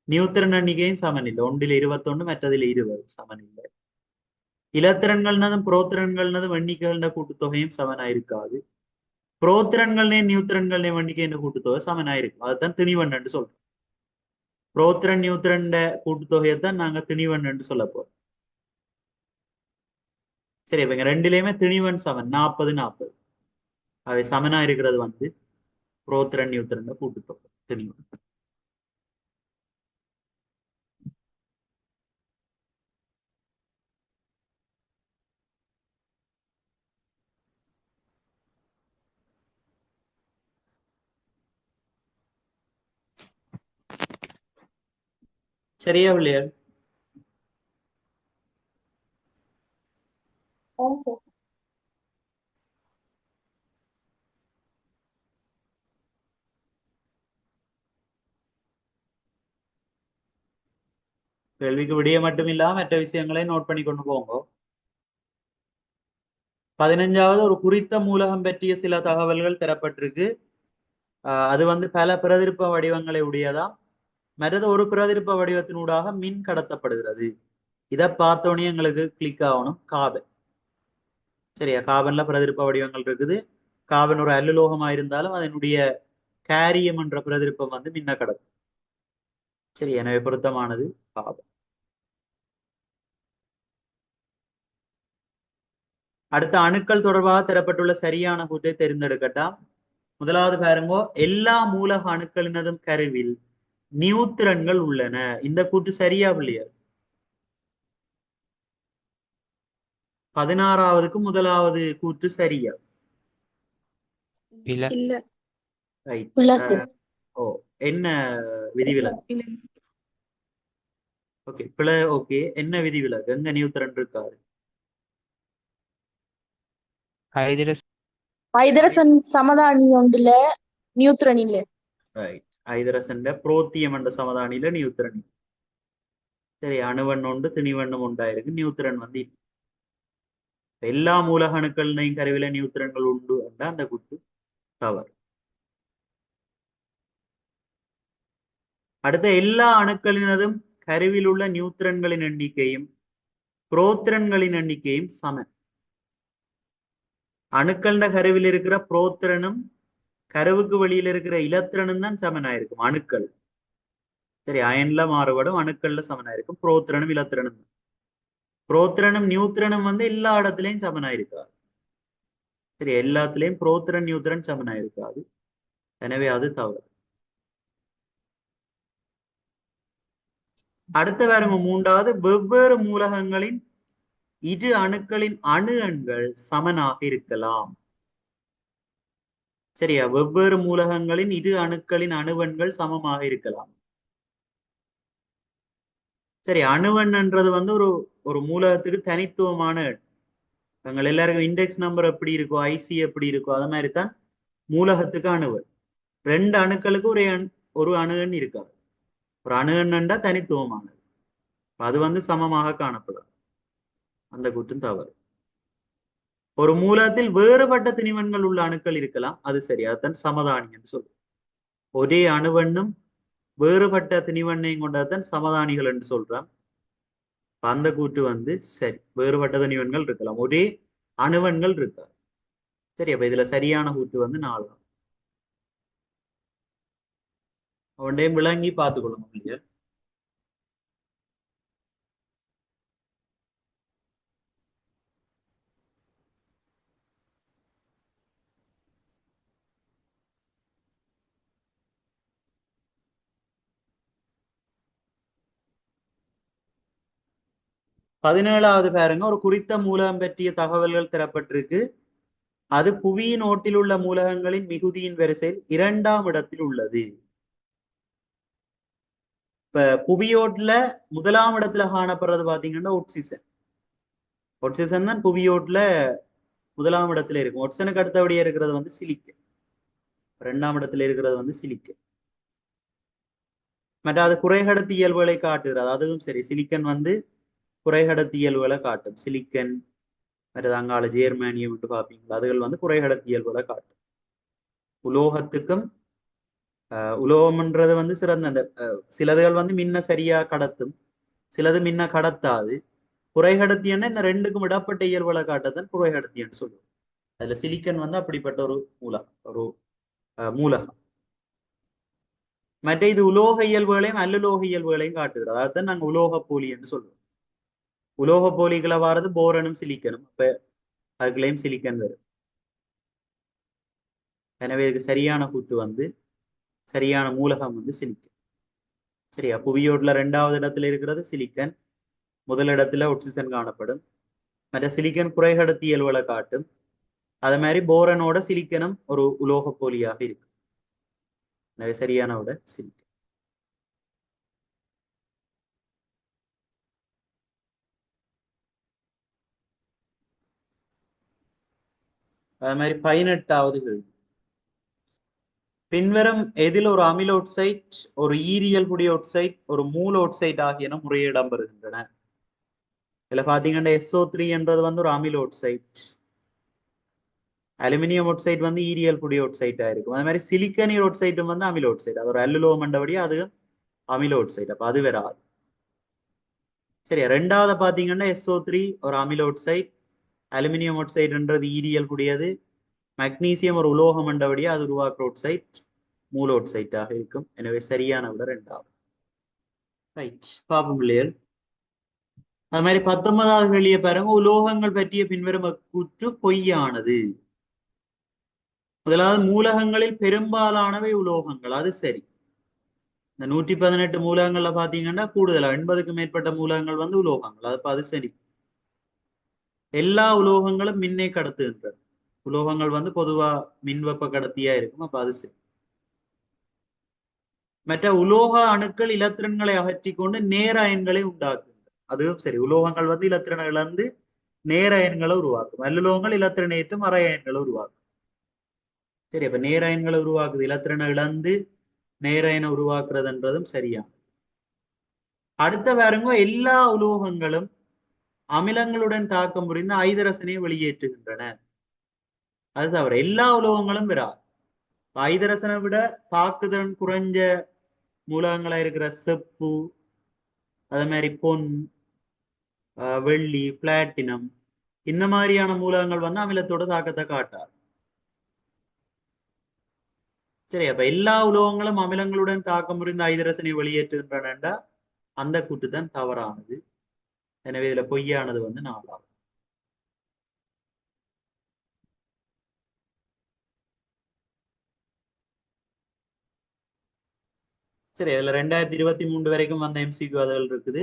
Speaker 1: நியூத்திரன் எண்ணிக்கையும் சமன் இல்லை. ஒன்றில் 21, மற்றதில் 20 சமன் இல்லை. இலத்திரன்கள்னதும் புரோத்திரன்கள்னதும் எண்ணிக்கைகள கூட்டுத்தொகையும் சமனா இருக்காது. புரோத்திரன்கள்னே நியூத்திரன்கள்னே எண்ணிக்கை கூட்டுத்தொகை சமனா இருக்கும். அதுதான் திணிவன் என்று சொல்றோம். புரோத்திரன் நியூத்திரன் கூட்டுத்தொகையைத்தான் நாங்க திணிவன் என்று சொல்ல போறோம். சரி, இவங்க ரெண்டுலயுமே திணிவன் சமன் 40-40. அவை சமனா இருக்கிறது புரோத்திரன் நியூத்திரன் கூட்டுத்தொகை திணிவன். சரியா இல்லையா? கேள்விக்கு விடிய மட்டும் இல்லாம மற்ற விஷயங்களை நோட் பண்ணி கொண்டு போங்க. 15வது ஒரு குறித்த மூலகம் பற்றிய சில தகவல்கள் தரப்பட்டிருக்கு. அது பல பிரதிருப்ப வடிவங்களை உடையதாம். மற்றது ஒரு பிரதிருப்ப வடிவத்தினூடாக மின் கடத்தப்படுகிறது. இதை பார்த்தோன்னே எங்களுக்கு கிளிக் ஆகணும் காபன். சரியா, காபன்ல பிரதிருப்ப வடிவங்கள் இருக்குது. காபன் ஒரு அல்லுலோகமா இருந்தாலும் அதனுடைய கேரியம் என்ற பிரதிருப்பம் மின்ன கடத்தும். சரி, எனவே பொருத்தமானது காபன். அடுத்த அணுக்கள் தொடர்பாக தரப்பட்டுள்ள சரியான கூற்றை தேர்ந்தெடுக்கட்டாம். முதலாவது பாருங்க, எல்லா மூலக அணுக்களினதும் கருவில் நியூத்திரன்கள் உள்ளன. இந்த கூற்று சரியா இல்லையா? 16வதுக்கு முதலாவது கூற்று சரியா?
Speaker 3: இல்ல.
Speaker 1: ஓ, என்ன விதிவிலக்கு? ஓகே, பிழை. ஓகே, என்ன விதிவிலக்கு? எங்க நியூத்திரன் இருக்காரு?
Speaker 4: ஹைதரசன் சமதானி ஒன்றுல நியூத்திரன் இல்ல.
Speaker 1: ரைட், ஹைதரசன் புரோத்தியம் என்ற சமதானியில நியூத்திரன். சரி, அணுவன் ஒன்று திணிவண்ணம் உண்டாயிருக்கு, நியூத்திரன் எல்லா மூலக அணுக்கள்னையும் கருவில நியூத்திரன்கள் உண்டு என்ற அந்த கூற்று தவறு. அடுத்த எல்லா அணுக்களினதும் கருவில் உள்ள நியூத்திரன்களின் எண்ணிக்கையும் புரோத்திரன்களின் எண்ணிக்கையும் சமன். அணுக்கள கருவில் இருக்கிற புரோத்திரனும் கருவுக்கு வெளியில இருக்கிற இலத்திரனும் தான் சமனாயிருக்கும் அணுக்கள். சரி, அயன்ல மாறுபடும், அணுக்கள்ல சமனாயிருக்கும் புரோத்திரனும் இலத்திரனும். புரோத்திரனும் நியூத்திரனும் வந்து எல்லா இடத்துலயும் சமனாயிருக்காது. சரி, எல்லாத்துலயும் புரோத்திரன் நியூத்திரன் சமனாயிருக்காது. எனவே அது தவறு. அடுத்த பாருங்க, மூன்றாவது, வெவ்வேறு மூலகங்களின் இரு அணுக்களின் அணு எண்கள் சமனாக இருக்கலாம். சரியா, வெவ்வேறு மூலகங்களின் இரு அணுக்களின் அணுவெண்கள் சமமாக இருக்கலாம். சரி, அணுவெண்ன்றது வந்து ஒரு ஒரு மூலகத்துக்கு தனித்துவமான எண். எங்கள் எல்லாருக்கும் இண்டெக்ஸ் நம்பர் எப்படி இருக்கோ, ஐசி எப்படி இருக்கோ, அது மாதிரி தான் மூலகத்துக்கு அணுவெண். ரெண்டு அணுக்களுக்கு ஒரு அணு எண் இருக்காது. ஒரு அணு எண்ணா தனித்துவமானது, அது வந்து சமமாக காணப்படும். அந்த கூற்றும் தவறு. ஒரு மூலத்தில் வேறுபட்ட திணிவன்கள் உள்ள அணுக்கள் இருக்கலாம், அது சரி, அதுதான் சமதானின்னு சொல்லுவோம். ஒரே அணுவெண்ணும் வேறுபட்ட திணிவண்ணையும் கொண்டதுதான் சமதானிகள் என்று சொல்றான். அந்த கூற்று வந்து சரி, வேறுபட்ட திணிவன்கள் இருக்கலாம், ஒரே அணுவன்கள் இருக்காது. சரி, அப்ப இதுல சரியான கூற்று வந்து 4. அவன்டே விளங்கி பார்த்துக்கொள்ளுங்க பிள்ளைகள். பதினேழாவது பாருங்க, ஒரு குறித்த மூலகம் பற்றிய தகவல்கள் தரப்பட்டிருக்கு. அது புவியின் ஓட்டில் உள்ள மூலகங்களின் மிகுதியின் வரிசையில் 2ஆம் இடத்தில் உள்ளது. இப்ப புவியோட்ல 1ஆம் இடத்துல காணப்படுறது பாத்தீங்கன்னா ஒட்சிசன். ஒட்சிசன் தான் புவியோட்ல 1ஆம் இடத்துல இருக்கும். ஒட்சனுக்கு அடுத்தபடியா இருக்கிறது வந்து சிலிக்கன். 2ஆம் இடத்துல இருக்கிறது வந்து சிலிக்கன். மற்ற அது குறைகடத்தி இயல்புகளை காட்டுகிறது. அதுவும் சரி, சிலிக்கன் வந்து குறைகடத்தி இயல்புகளை காட்டும். சிலிக்கன் மற்றது அங்கால ஜேர்மானியம் விட்டு பார்ப்பீங்களா, அதுகள் வந்து குறைகடத்தி இயல்புகளை காட்டும். உலோகத்துக்கும் உலோகம்ன்றது வந்து சிறந்த அந்த சிலதுகள் வந்து மின்ன சரியா கடத்தும், சிலது மின்ன கடத்தாது. குறைகடத்தியன்னா இந்த ரெண்டுக்கும் இடப்பட்ட இயல்புகளை காட்டத்தான் குறைகடத்தியன்னு சொல்லுவோம். அதுல சிலிக்கன் வந்து அப்படிப்பட்ட ஒரு மூலகம். மற்ற இது உலோக இயல்புகளையும் அல்லுலோக இயல்புகளையும் காட்டுகிறது. அதான் நாங்க உலோக போலி என்று சொல்லுவோம். உலோக போலிகளை வாரது போரனும் சிலிக்கனும். அப்ப அதுக்குள்ளேயும் சிலிக்கன் வரும். எனவே இதுக்கு சரியான கூற்று வந்து, சரியான மூலகம் வந்து சிலிக்கன். சரியா, புவியோட்ல 2ஆவது இடத்துல இருக்கிறது சிலிக்கன், முதல் இடத்துல ஒட்சிசன் காணப்படும். மற்ற சிலிக்கன் குறைகடத்தி இயல்புகளை காட்டும். அதே மாதிரி போரனோட சிலிக்கனும் ஒரு உலோக போலியாக இருக்கு. எனவே சரியான விட சிலிக்கன். அதே மாதிரி 18வது கேள்வி, பின்வரும் எதில் ஒரு அமில ஒட்சைட், ஒரு ஈரியல்புடைய ஒட்சைட், ஒரு மூல ஒட்சைட் ஆகியன முறையே இடம்பெறுகின்றன? இதுல பாத்தீங்கன்னா SO3 என்றது வந்து ஒரு அமில ஒட்சைட், அலுமினியம் ஒட்சைட் வந்து ஈரியல்புடைய ஒட்சைட்டா இருக்கும். அதே மாதிரி சிலிக்கனீர் ஒட்சைட்டும் வந்து அமில ஒட்சைட், அது ஒரு அல்லுலோகம் என்றபடியா அது அமில ஒட்சைட். அப்ப அது வராது. சரி, 2வது பாத்தீங்கன்னா SO3 ஒரு அமில ஒட்சைட், அலுமினியம் ஒட்சைட்ன்றது ஈரியல்புடையது, மக்னீசியம் ஒரு உலோகம் என்றபடியா அது உருவாக்குற ஒட்சைட் மூல ஒட்சைட்டாக இருக்கும். எனவே சரியான விட 2வது. ரைட், பாப்போம் பிள்ளைகள். அது மாதிரி 19வது கேள்வியை பாருங்க, உலோகங்கள் பற்றிய பின்வரும் கூற்று பொய்யானது. முதலாவது, மூலகங்களில் பெரும்பாலானவை உலோகங்கள், அது சரி. இந்த 118 மூலகங்கள்ல பாத்தீங்கன்னா கூடுதலா 80க்கும் மேற்பட்ட மூலகங்கள் வந்து உலோகங்கள், அது சரி. எல்லா உலோகங்களும் மின்னை கடத்துகின்றன. உலோகங்கள் வந்து பொதுவா மின்வெப்ப கடத்தியா இருக்கும். அப்ப அது சரி. மற்ற உலோக அணுக்கள் இலத்திரன்களை அகற்றி கொண்டு நேர அயன்களை உண்டாக்குகின்றன, அதுவும் சரி. உலோகங்கள் வந்து இலத்திரனை இழந்து நேர அயன்களை உருவாக்கும். அல்லுலோகங்கள் இலத்திரனேற்று மறை அயன்களை உருவாக்கும். சரி, அப்ப நேர அயன்களை உருவாக்குது, இலத்திரனை இழந்து நேர அயனை உருவாக்குறதுன்றதும் சரியா. அடுத்த பாருங்க, எல்லா உலோகங்களும் அமிலங்களுடன் தாக்கம் புரிந்து ஐதரசனை வெளியேற்றுகின்றன, அது தவிர எல்லா உலோகங்களும் வராது. ஐதரசனை விட தாக்குதிறன் குறைஞ்ச மூலகங்களா இருக்கிற செப்பு, அதே மாதிரி பொன், வெள்ளி, பிளாட்டினம், இந்த மாதிரியான மூலகங்கள் வந்து அமிலத்தோட தாக்கத்தை காட்டாது. சரி, அப்ப எல்லா உலோகங்களும் அமிலங்களுடன் தாக்கம் புரிந்து ஐதரசனை வெளியேற்றுகின்றன, அந்த கூட்டு தான் தவறானது. எனவே இதுல பொய்யானது வந்து 4. சரி, அதுல 2023 வரைக்கும் வந்த MCQ அதுகள் இருக்குது.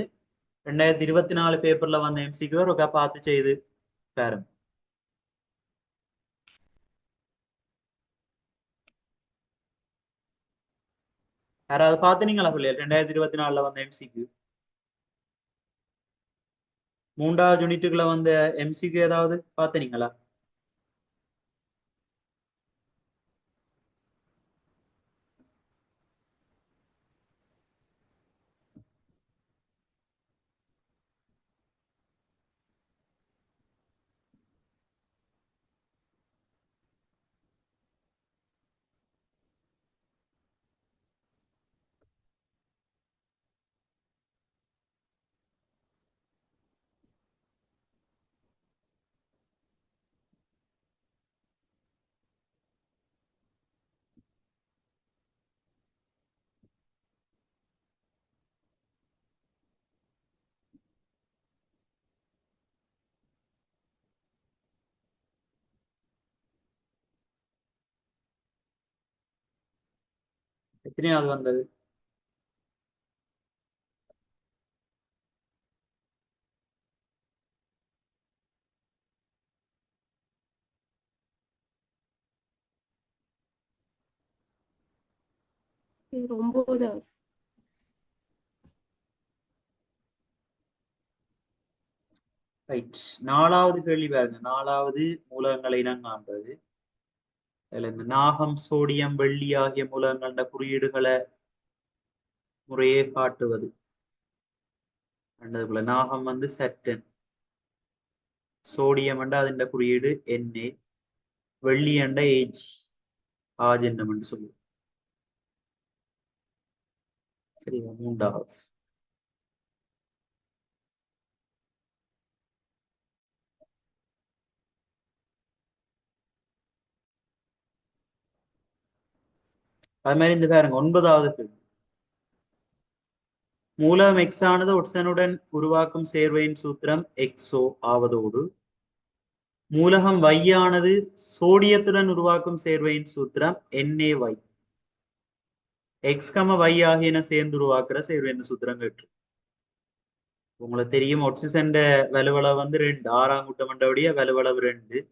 Speaker 1: 2024 பேப்பர்ல வந்த MCQ ஒருக்கா பார்த்து செய்து பாருங்க. யாராவது பாத்துனீங்களா பிள்ளைகள் 2024 வந்த MCQ? 3வது யூனிட்டுக்குள்ள வந்த MCQ ஏதாவது பாத்துனீங்களா? எத்தனையாவது வந்தது?
Speaker 3: சரி, 9வது.
Speaker 1: ரைட். 4வது கேள்வி பாருங்க. 4வது மூலகங்களை இனம் காண்பது. அதுல இந்த நாகம், சோடியம், வெள்ளி ஆகிய மூலகங்கள குறியீடுகளை முறையே காட்டுவது. போல நாகம் வந்து சட்டன், சோடியம் என்ற അതിന്റെ குறியீடு Na, வெள்ளி என்ற Ag, ஆஜென்னம் என்று சொல்லுவோம். சரி, 3வது. அது மாதிரி இந்த பாருங்க 9வது கேள்வி. மூலகம் X ஆனது ஒட்சனுடன் உருவாக்கும் சேர்வையின் சூத்திரம் XO ஆவதோடு, மூலகம் Y ஆனது சோடியத்துடன் உருவாக்கும் சேர்வையின் சூத்திரம் NaY. X, Y ஆகியன சேர்ந்து உருவாக்குற சேர்வையின் சூத்திரம் கேட்டு. உங்களுக்கு தெரியும் ஒட்சிசன் வலுவளவு வந்து 2, 6ஆம் கூட்டம் என்றபடியா வலுவளவு 2.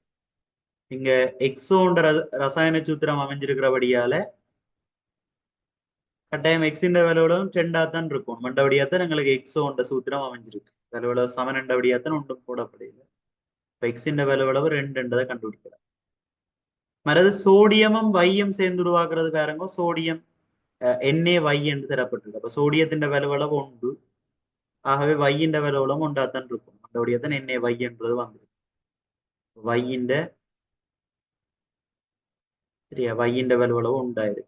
Speaker 1: இங்க எக்ஸோன்ற ரசாயன சூத்திரம் அமைஞ்சிருக்கிறபடியால கட்டாயம் எக்ஸின் வலுவளவும் 2ஆ தான் இருக்கும். மண்டபடியாத்தான் எங்களுக்கு எக்ஸோன்ற சூத்திரம் அமைஞ்சிருக்கு. வலுவளவு சமன் என்றபடியாத்தான் ஒன்றும் போடப்படையில. இப்ப எக்ஸின் வலுவளவு 2 கண்டுபிடிக்கலாம். மற்றது சோடியமும் வையும் சேர்ந்து உருவாக்குறது பாருங்க. சோடியம் NaY என்று தரப்பட்டிருக்கு. அப்ப சோடியத்தின் வலுவளவு 1, ஆகவே வையின் வலுவளவு 1ஆத்தான் இருக்கும். மண்டபடியாத்தான் NaY என்றது வந்திருக்கு. வையின் சரியா, வையின் வலுவளவு 1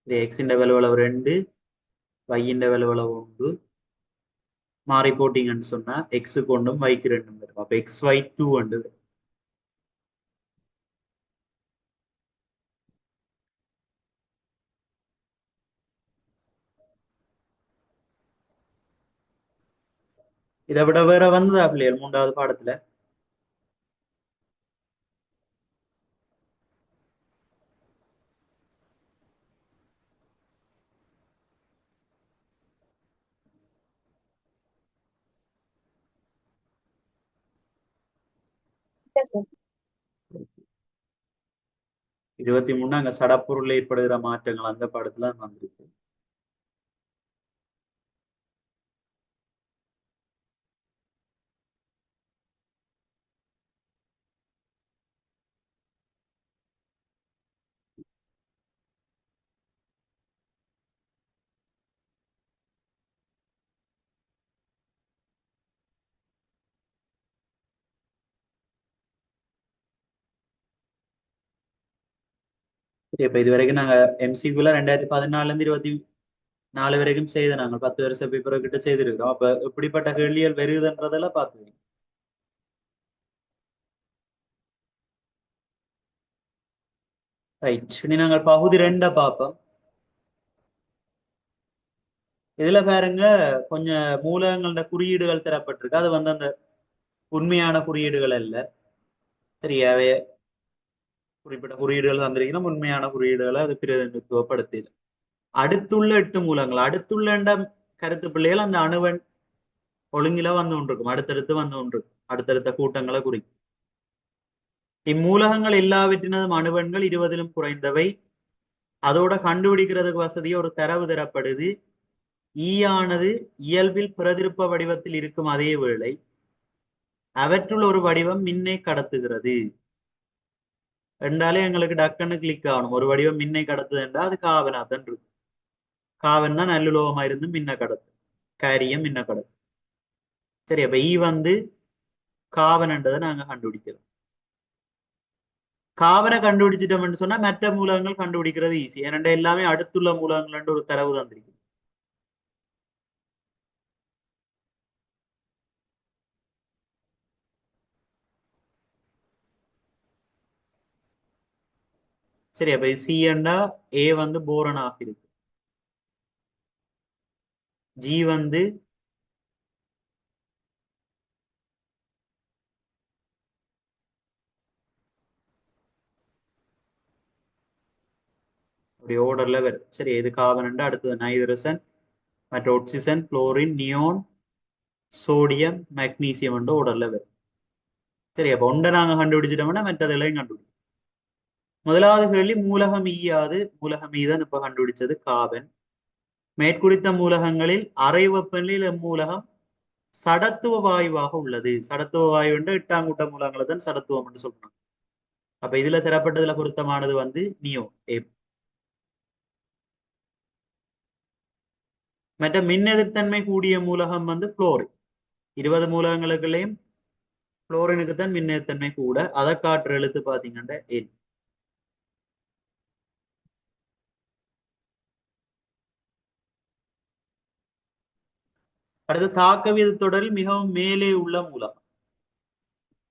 Speaker 1: எக்ஸின் வலுவளவு 2, வையின் வலுவளவு 1. மாறி போட்டீங்கன்னு சொன்னா எக்ஸுக்கு 1ம் வைக்கு 2ம் வரும். அப்ப XY2 வந்து வரும். இதை விட வேற வந்ததா பிள்ளைகள் 3வது பாடத்துல?
Speaker 4: Yes, sir.
Speaker 1: 23 அங்க சடப்பொருள் ஏற்படுகிற மாற்றங்கள் அந்த பாடத்துல வந்திருக்கு. சரி, இப்ப இது வரைக்கும் நாங்க எம்சிக்யூல 2014 இருந்து 24 வரைக்கும் செய்த நாங்க 10 வருஷ பேப்பர் கிட்ட செய்திருக்கிறோம். அப்ப இப்படிப்பட்ட கேள்விகள் வருகுதுன்றதெல்லாம் பார்த்துக்கோங்க. ரைட், இனி நாங்கள் பகுதி 2 பார்ப்போம். இதுல பாருங்க, கொஞ்சம் மூலகங்களோட குறியீடுகள் தரப்பட்டிருக்கு. அது வந்து அந்த உண்மையான குறியீடுகள் அல்ல. சரியாவே குறிப்பிட்ட குறியீடுகள் தந்திருக்கணும், உண்மையான குறியீடுகளை அது பிரதிநிதித்துவப்படுத்தி. அடுத்துள்ள 8 மூலங்கள், அடுத்துள்ள கருத்து பிள்ளைகள் அந்த அணுவன் ஒழுங்கில வந்து கொண்டிருக்கும், அடுத்தடுத்து வந்து கொண்டிருக்கும், அடுத்தடுத்த கூட்டங்களை குறிக்கும். இம்மூலகங்கள் எல்லாவற்றினதும் அணுவன்கள் 20லும் குறைந்தவை. அதோட கண்டுபிடிக்கிறதுக்கு வசதியா ஒரு தரவு தரப்படுது. ஈயானது இயல்பில் பிரதிருப்ப வடிவத்தில் இருக்கும் அதே வேளை அவற்றுள் ஒரு வடிவம் மின்னை கடத்துகிறது என்றாலே எங்களுக்கு டக்குன்னு கிளிக் ஆகணும். ஒரு வடிவம் மின்னை கடத்துது என்றால் அது காவனாத்தன் இருக்கு. காவன் தான் நல்லுலோகமா இருந்து மின்ன கடத்து, காரியம் மின்ன கடத்து. சரி, அப்ப ஈ வந்து காவன்ன்றதை நாங்க கண்டுபிடிக்கிறோம். காவனை கண்டுபிடிச்சிட்டோம்னு சொன்னா மற்ற மூலகங்கள் கண்டுபிடிக்கிறது ஈஸி. ஏனென்றா எல்லாமே அடுத்துள்ள மூலகங்கள் ஒரு தரவு தந்திருக்கு. சரி, அப்ப சி என்றா ஏ வந்து போரனாக இருக்கு, ஜி வந்து அப்படி ஓர்டர்ல வரும். சரி, இது கார்பன், அடுத்தது நைட்ரசன், மற்ற oxygen, chlorine, neon, sodium, magnesium ஓர்டர்ல வரும். சரி, அப்ப ஒன்றை நாங்க கண்டுபிடிச்சிட்டோம்னா மற்றதெல்லாம் கண்டுபிடிக்கும். முதலாவது கேள்வி மூலகம் ஈயாது. மூலகம் ஈதான் இப்ப கண்டுபிடிச்சது கார்பன். மேற்குறித்த மூலகங்களில் அறை வெப்பநிலையில் மூலகம் சடத்துவ வாயுவாக உள்ளது. சடத்துவ வாயு என்று 8ஆம் கூட்ட மூலகங்களை தான் சடத்துவம் என்று சொல்றாங்க. அப்ப இதுல தரப்பட்டதுல பொருத்தமானது வந்து நியோ ஏ. மற்ற மின் எதிர்த்தன்மை கூடிய மூலகம் வந்து புளோரின். 20 மூலகங்களுக்குள்ளேயும் புளோரினுக்கு தான் மின் எதிர்த்தன்மை கூட. அதை காட்டுற எழுத்து பாத்தீங்கன்னா என். அடுத்து தாக்க வீத தொடரில் மிகவும் மேலே உள்ள மூலகம்,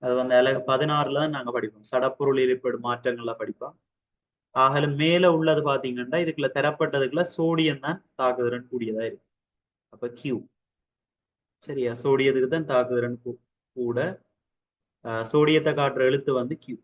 Speaker 1: அது வந்து அழகு 16ல தான் நாங்க படிப்போம். சடப்பொருளில் ஏற்படும் மாற்றங்கள்ல படிப்போம். ஆகல மேல உள்ளது பாத்தீங்கன்னா இதுக்குள்ள தரப்பட்டதுக்குள்ள சோடியம் தான் தாக்குதிறன் கூடியதா இருக்கு. அப்ப கியூ. சரியா, சோடியத்துக்கு தான் தாக்குதிறன் கூட. சோடியத்தை காட்டுற எழுத்து வந்து கியூ.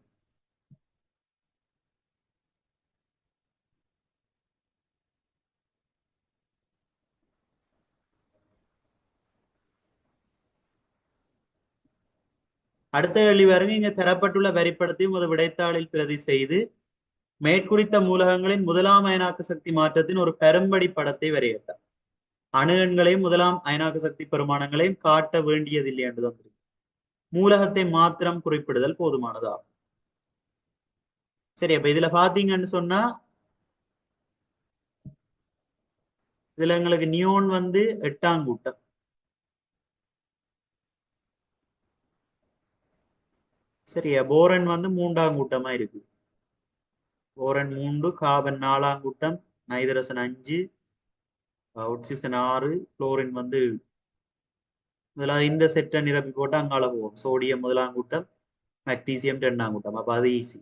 Speaker 1: அடுத்த கேள்வி பாருங்க, இங்க தரப்பட்டுள்ள வரிப்படத்தையும் ஒரு விடைத்தாளில் பிரதி செய்து மேற்குறித்த மூலகங்களின் முதலாம் அயனாக்க சக்தி மாற்றத்தின் ஒரு பெரும்படி படத்தை வரையட்டார். அணு எண்களையும் முதலாம் அயனாக்க சக்தி பெருமானங்களையும் காட்ட வேண்டியதில்லை என்றுதான் இருக்கு. மூலகத்தை மாத்திரம் குறிப்பிடுதல் போதுமானதாகும். சரி, அப்ப இதுல பாத்தீங்கன்னு சொன்னா இதுல எங்களுக்கு நியோன் வந்து 8ஆம் கூட்டம், சரியா. போரன் வந்து 3ஆம் கூட்டமா இருக்கு. போரன் 3, கார்பன் 4ஆம் கூட்டம், நைதரசன் 5, ஆக்சிஜன் 6, குளோரின் வந்து முதலாவது இந்த செட்டை நிரப்பி போட்டு அங்கால போகும். சோடியம் 1ஆம் கூட்டம், மெக்னீசியம் 2ஆம் கூட்டம். அப்ப அது ஈஸி.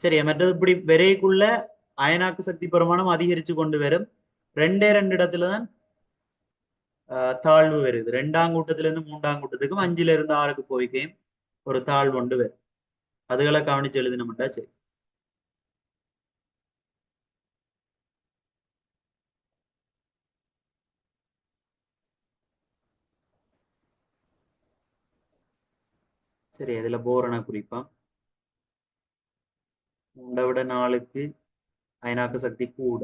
Speaker 1: சரியா, மற்றது இப்படி விரைக்குள்ள அயனாக்கு சக்தி பெருமானம் அதிகரிச்சு கொண்டு வரும். 2 இடத்துலதான் தாழ்வு வருது. 2ஆம் கூட்டத்துல இருந்து 3ஆம் கூட்டத்துக்கும் 5ல இருந்து 6க்கு போய்க்கையும் ஒரு தாழ்வு கொண்டு வரும். அதுகளை கவனிச்சு எழுதினோம்டா சரி. சரி, இதுல போரனை குறிப்பான் 3 விட 4க்கு அயனாக்கு சக்தி கூட.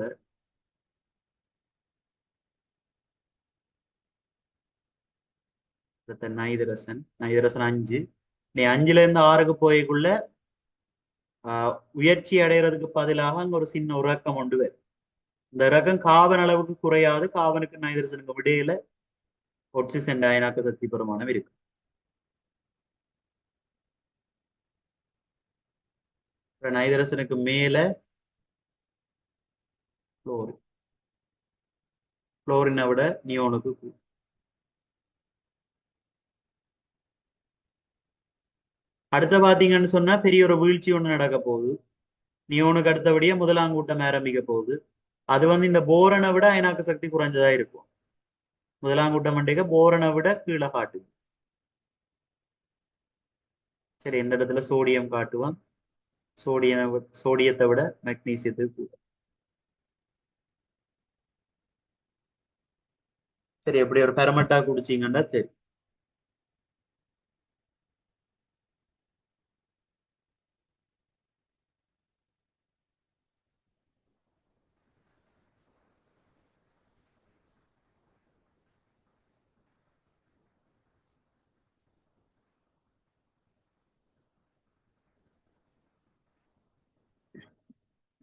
Speaker 1: நைதரசன் 5. நீ 5ல இருந்து 6க்கு போய்க்குள்ள உயர்ச்சி அடைகிறதுக்கு பதிலாக அங்க ஒரு சின்ன உறக்கம் கொண்டு வரும். இந்த இறக்கம் காவன் அளவுக்கு குறையாது. காவனுக்கு நைதரசனுக்கு இடையில ஆக்சிஜன் அயனாக்க சக்தி பெருமானம் இருக்கு. நைதரசனுக்கு மேல குளோரின். குளோரினை விட நியோனுக்கு கூட. அடுத்த பாத்தீங்கன்னு சொன்னா பெரிய ஒரு வீழ்ச்சி ஒண்ணு நடக்க போகுது. நியோனுக்கு அடுத்தபடியே முதலாம் கூட்டம் ஆரம்பிக்க போகுது. அது வந்து இந்த போரனை விட அயனாக்க சக்தி குறைஞ்சதா இருக்கும். முதலாம் கூட்டம் மண்டைக்கு போரனை விட கீழே காட்டுது. சரி, இந்த இடத்துல சோடியம் காட்டுவான். சோடியத்தை விட மெக்னீசியத்துக்கு கூட. சரி, எப்படி ஒரு பெரமட்டா குடிச்சீங்கன்னா சரி.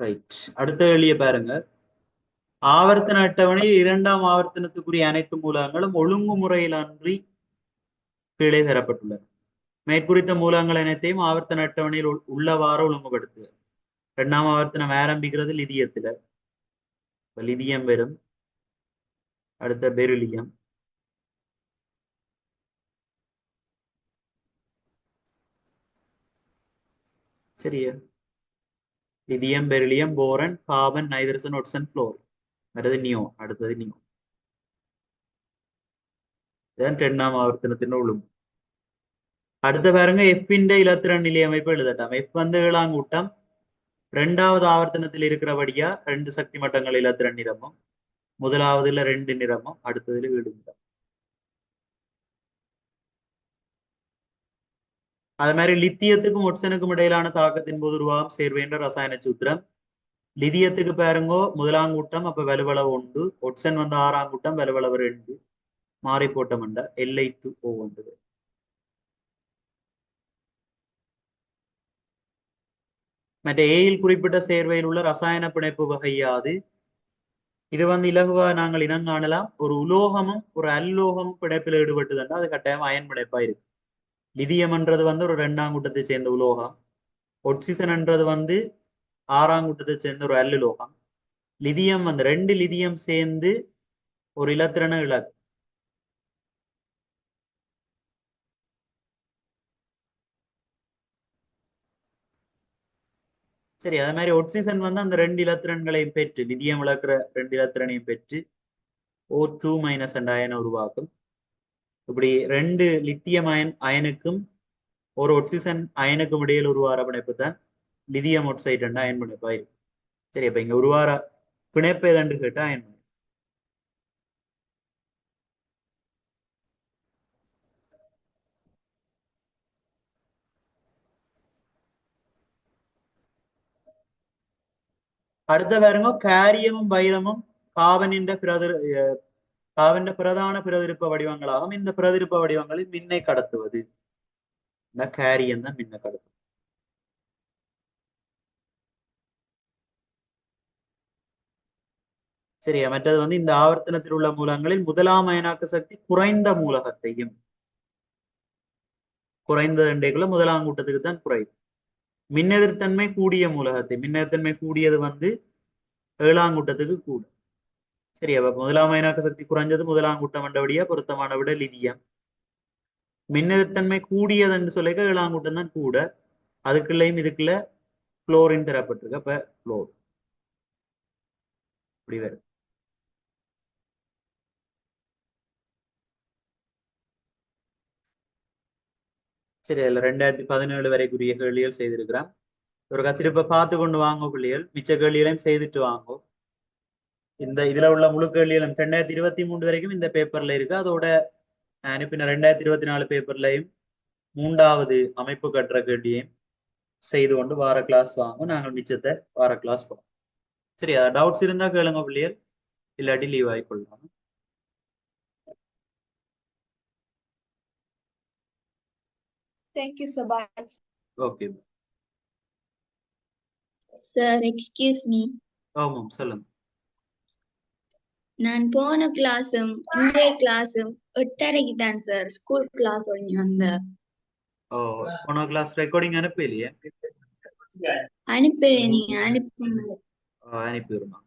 Speaker 1: ரைட், அடுத்த கேள்வியை பாருங்க. ஆவர்த்தன அட்டவணையில் 2ஆம் ஆவர்த்தனத்துக்குரிய அனைத்து மூலகங்களும் ஒழுங்குமுறையிலன்றி கீழே தரப்பட்டுள்ளன. மேற்குறித்த மூலகங்கள் அனைத்தையும் ஆவர்த்தன அட்டவணையில் உள்ளவாறு ஒழுங்குபடுத்துக. 2ஆம் ஆவர்த்தனம் ஆரம்பிக்கிறது லிதியத்துல. லிதியம் வரும், அடுத்த பெரிலியம், சரியா? Lithium, beryllium, போரன், carbon, நைதரசன், ஒட்சன், fluorine. அடுத்தது நியோ. அடுத்தது நியோ. இதுதான் 2ஆம் ஆவர்த்தனத்தின் ஒழுங்கு. அடுத்த பாருங்க, எஃபின் இலத்திரன் நிலை அமைப்பு எழுதட்டாம். எஃப் வந்து 7ஆம் கூட்டம். 2வது ஆவர்த்தனத்தில் இருக்கிறபடியா 2 சக்தி மட்டங்கள் இலத்திரன் நிறமும், முதலாவதுல 2 நிறமும், அடுத்ததுல 7 நிறம். அது மாதிரி லித்தியத்துக்கும் ஒட்சனுக்கும் இடையிலான தாக்கத்தின் போது உருவாகும் சேர்வேன்ற ரசாயன சூத்திரம். லிதியத்துக்கு பாருங்கோ முதலாம் கூட்டம், அப்ப வலுவளவு 1. ஒட்சன் வந்து 6ஆம் கூட்டம், வலுவளவு 2. மாறி போட்டமண்ட Li2O1. மற்ற ஏயில் குறிப்பிட்ட சேர்வையில் உள்ள ரசாயன பிணைப்பு வகையாது. இது வந்து இலகுவா நாங்கள் இனங்காணலாம். ஒரு உலோகமும் ஒரு அல்லோகமும் பிணைப்பில் ஈடுபட்டுதுன்னா அது கட்டாயம் அயன் பிணைப்பா இருக்கு. லிதியம் என்றது வந்து ஒரு 2ஆம் கூட்டத்தை சேர்ந்த உலோகம். ஒட்சிசன் என்றது வந்து 6ஆம் கூட்டத்தை சேர்ந்த ஒரு அல்லுலோகம். லிதியம் வந்து 2 லிதியம் சேர்ந்து ஒரு இலத்திரன இழக்கு. சரி, அதே மாதிரி ஒட்சிசன் வந்து அந்த 2 இலத்திரன்களையும் பெற்று, லிதியம் இழக்கிற 2 இலத்திரனையும் பெற்று O2- என்ற அயனை உருவாக்கும். இப்படி 2 லித்தியம் அயனுக்கும் ஒரு ஒட்சிசன் அயனுக்கும் இடையில் உருவார பிணைப்பு தான் லிதியம் ஒட்சைட் என்ற அயன் பிணைப்பா இருக்கு. சரி, அப்ப இங்க உருவார பிணைப்பு எதன்று கேட்டா அயன் பிணைப்பு. அடுத்த பாருங்க, காரியமும் வைரமும் காவனின் பிரதான பிரதிருப்ப வடிவங்களாகும். இந்த பிரதிருப்ப வடிவங்களில் மின்னை கடத்துவது இந்த காரியம் தான் மின்னை கடத்துவது. சரியா? மற்றது வந்து இந்த ஆவர்த்தனத்தில் உள்ள மூலங்களில் முதலாம் அயனாக்க சக்தி குறைந்த மூலகத்தையும், குறைந்த தண்டைக்குள்ள முதலாம் கூட்டத்துக்கு தான் குறையும். மின்னெதிர்த்தன்மை கூடிய மூலகத்தை, மின்னெதிர்த்தன்மை கூடியது வந்து 7ஆம் கூட்டத்துக்கு கூட. சரி, அப்ப முதலாம் அயனாக்க சக்தி குறைஞ்சது முதலாம் கூட்டம் என்றபடியா பொருத்தமான விட லிதியம். மின்னெதிர்த்தன்மை கூடியது என்று சொல்லிக்க 7ஆம் கூட்டம் தான் கூட. அதுக்குள்ளேயும் இதுக்குள்ள குளோரின் தரப்பட்டிருக்கு. அப்ப குளோர் இப்படி வரும். சரி, அதுல 2017 வரைக்குரிய கேள்விகள் செய்திருக்கிறான். ஒரு கத்திருப்ப பார்த்து கொண்டு வாங்க பிள்ளைகள். மிச்ச கேள்விகளையும் செய்துட்டு வாங்க. இதுல உள்ள முழு கேள்விகளும் 2023 வரைக்கும் இந்த பேப்பர்ல இருக்கு. அதோட அனுப்பின 2024 பேப்பர்லையும் 3வது அமைப்பு கற்ற கேள்வியையும் செய்து கொண்டு வார கிளாஸ் வாங்கும். நாங்கள் மிச்சத்தை வார கிளாஸ் போவோம். சரி, டவுட்ஸ் இருந்தா கேளுங்க பிள்ளைகள், இல்லாட்டி லீவ் ஆகிக்கொள்ளலாம்.
Speaker 5: Thank you, sir. Bye.
Speaker 1: Okay.
Speaker 6: Sir, excuse me.
Speaker 1: ஆமாம், சொல்லுங்க.
Speaker 6: நான் போன கிளாஸும் இன்றைய கிளாஸும் 8:30க்கு தான் சார் ஸ்கூல் கிளாஸ் ஒழிஞ்சு வந்தேன்.
Speaker 1: போன கிளாஸ் ரெக்கார்டிங் அனுப்பலையே?
Speaker 6: அனுப்புறேன் நீங்க அனுப்புங்க
Speaker 1: அனுப்பிடுமா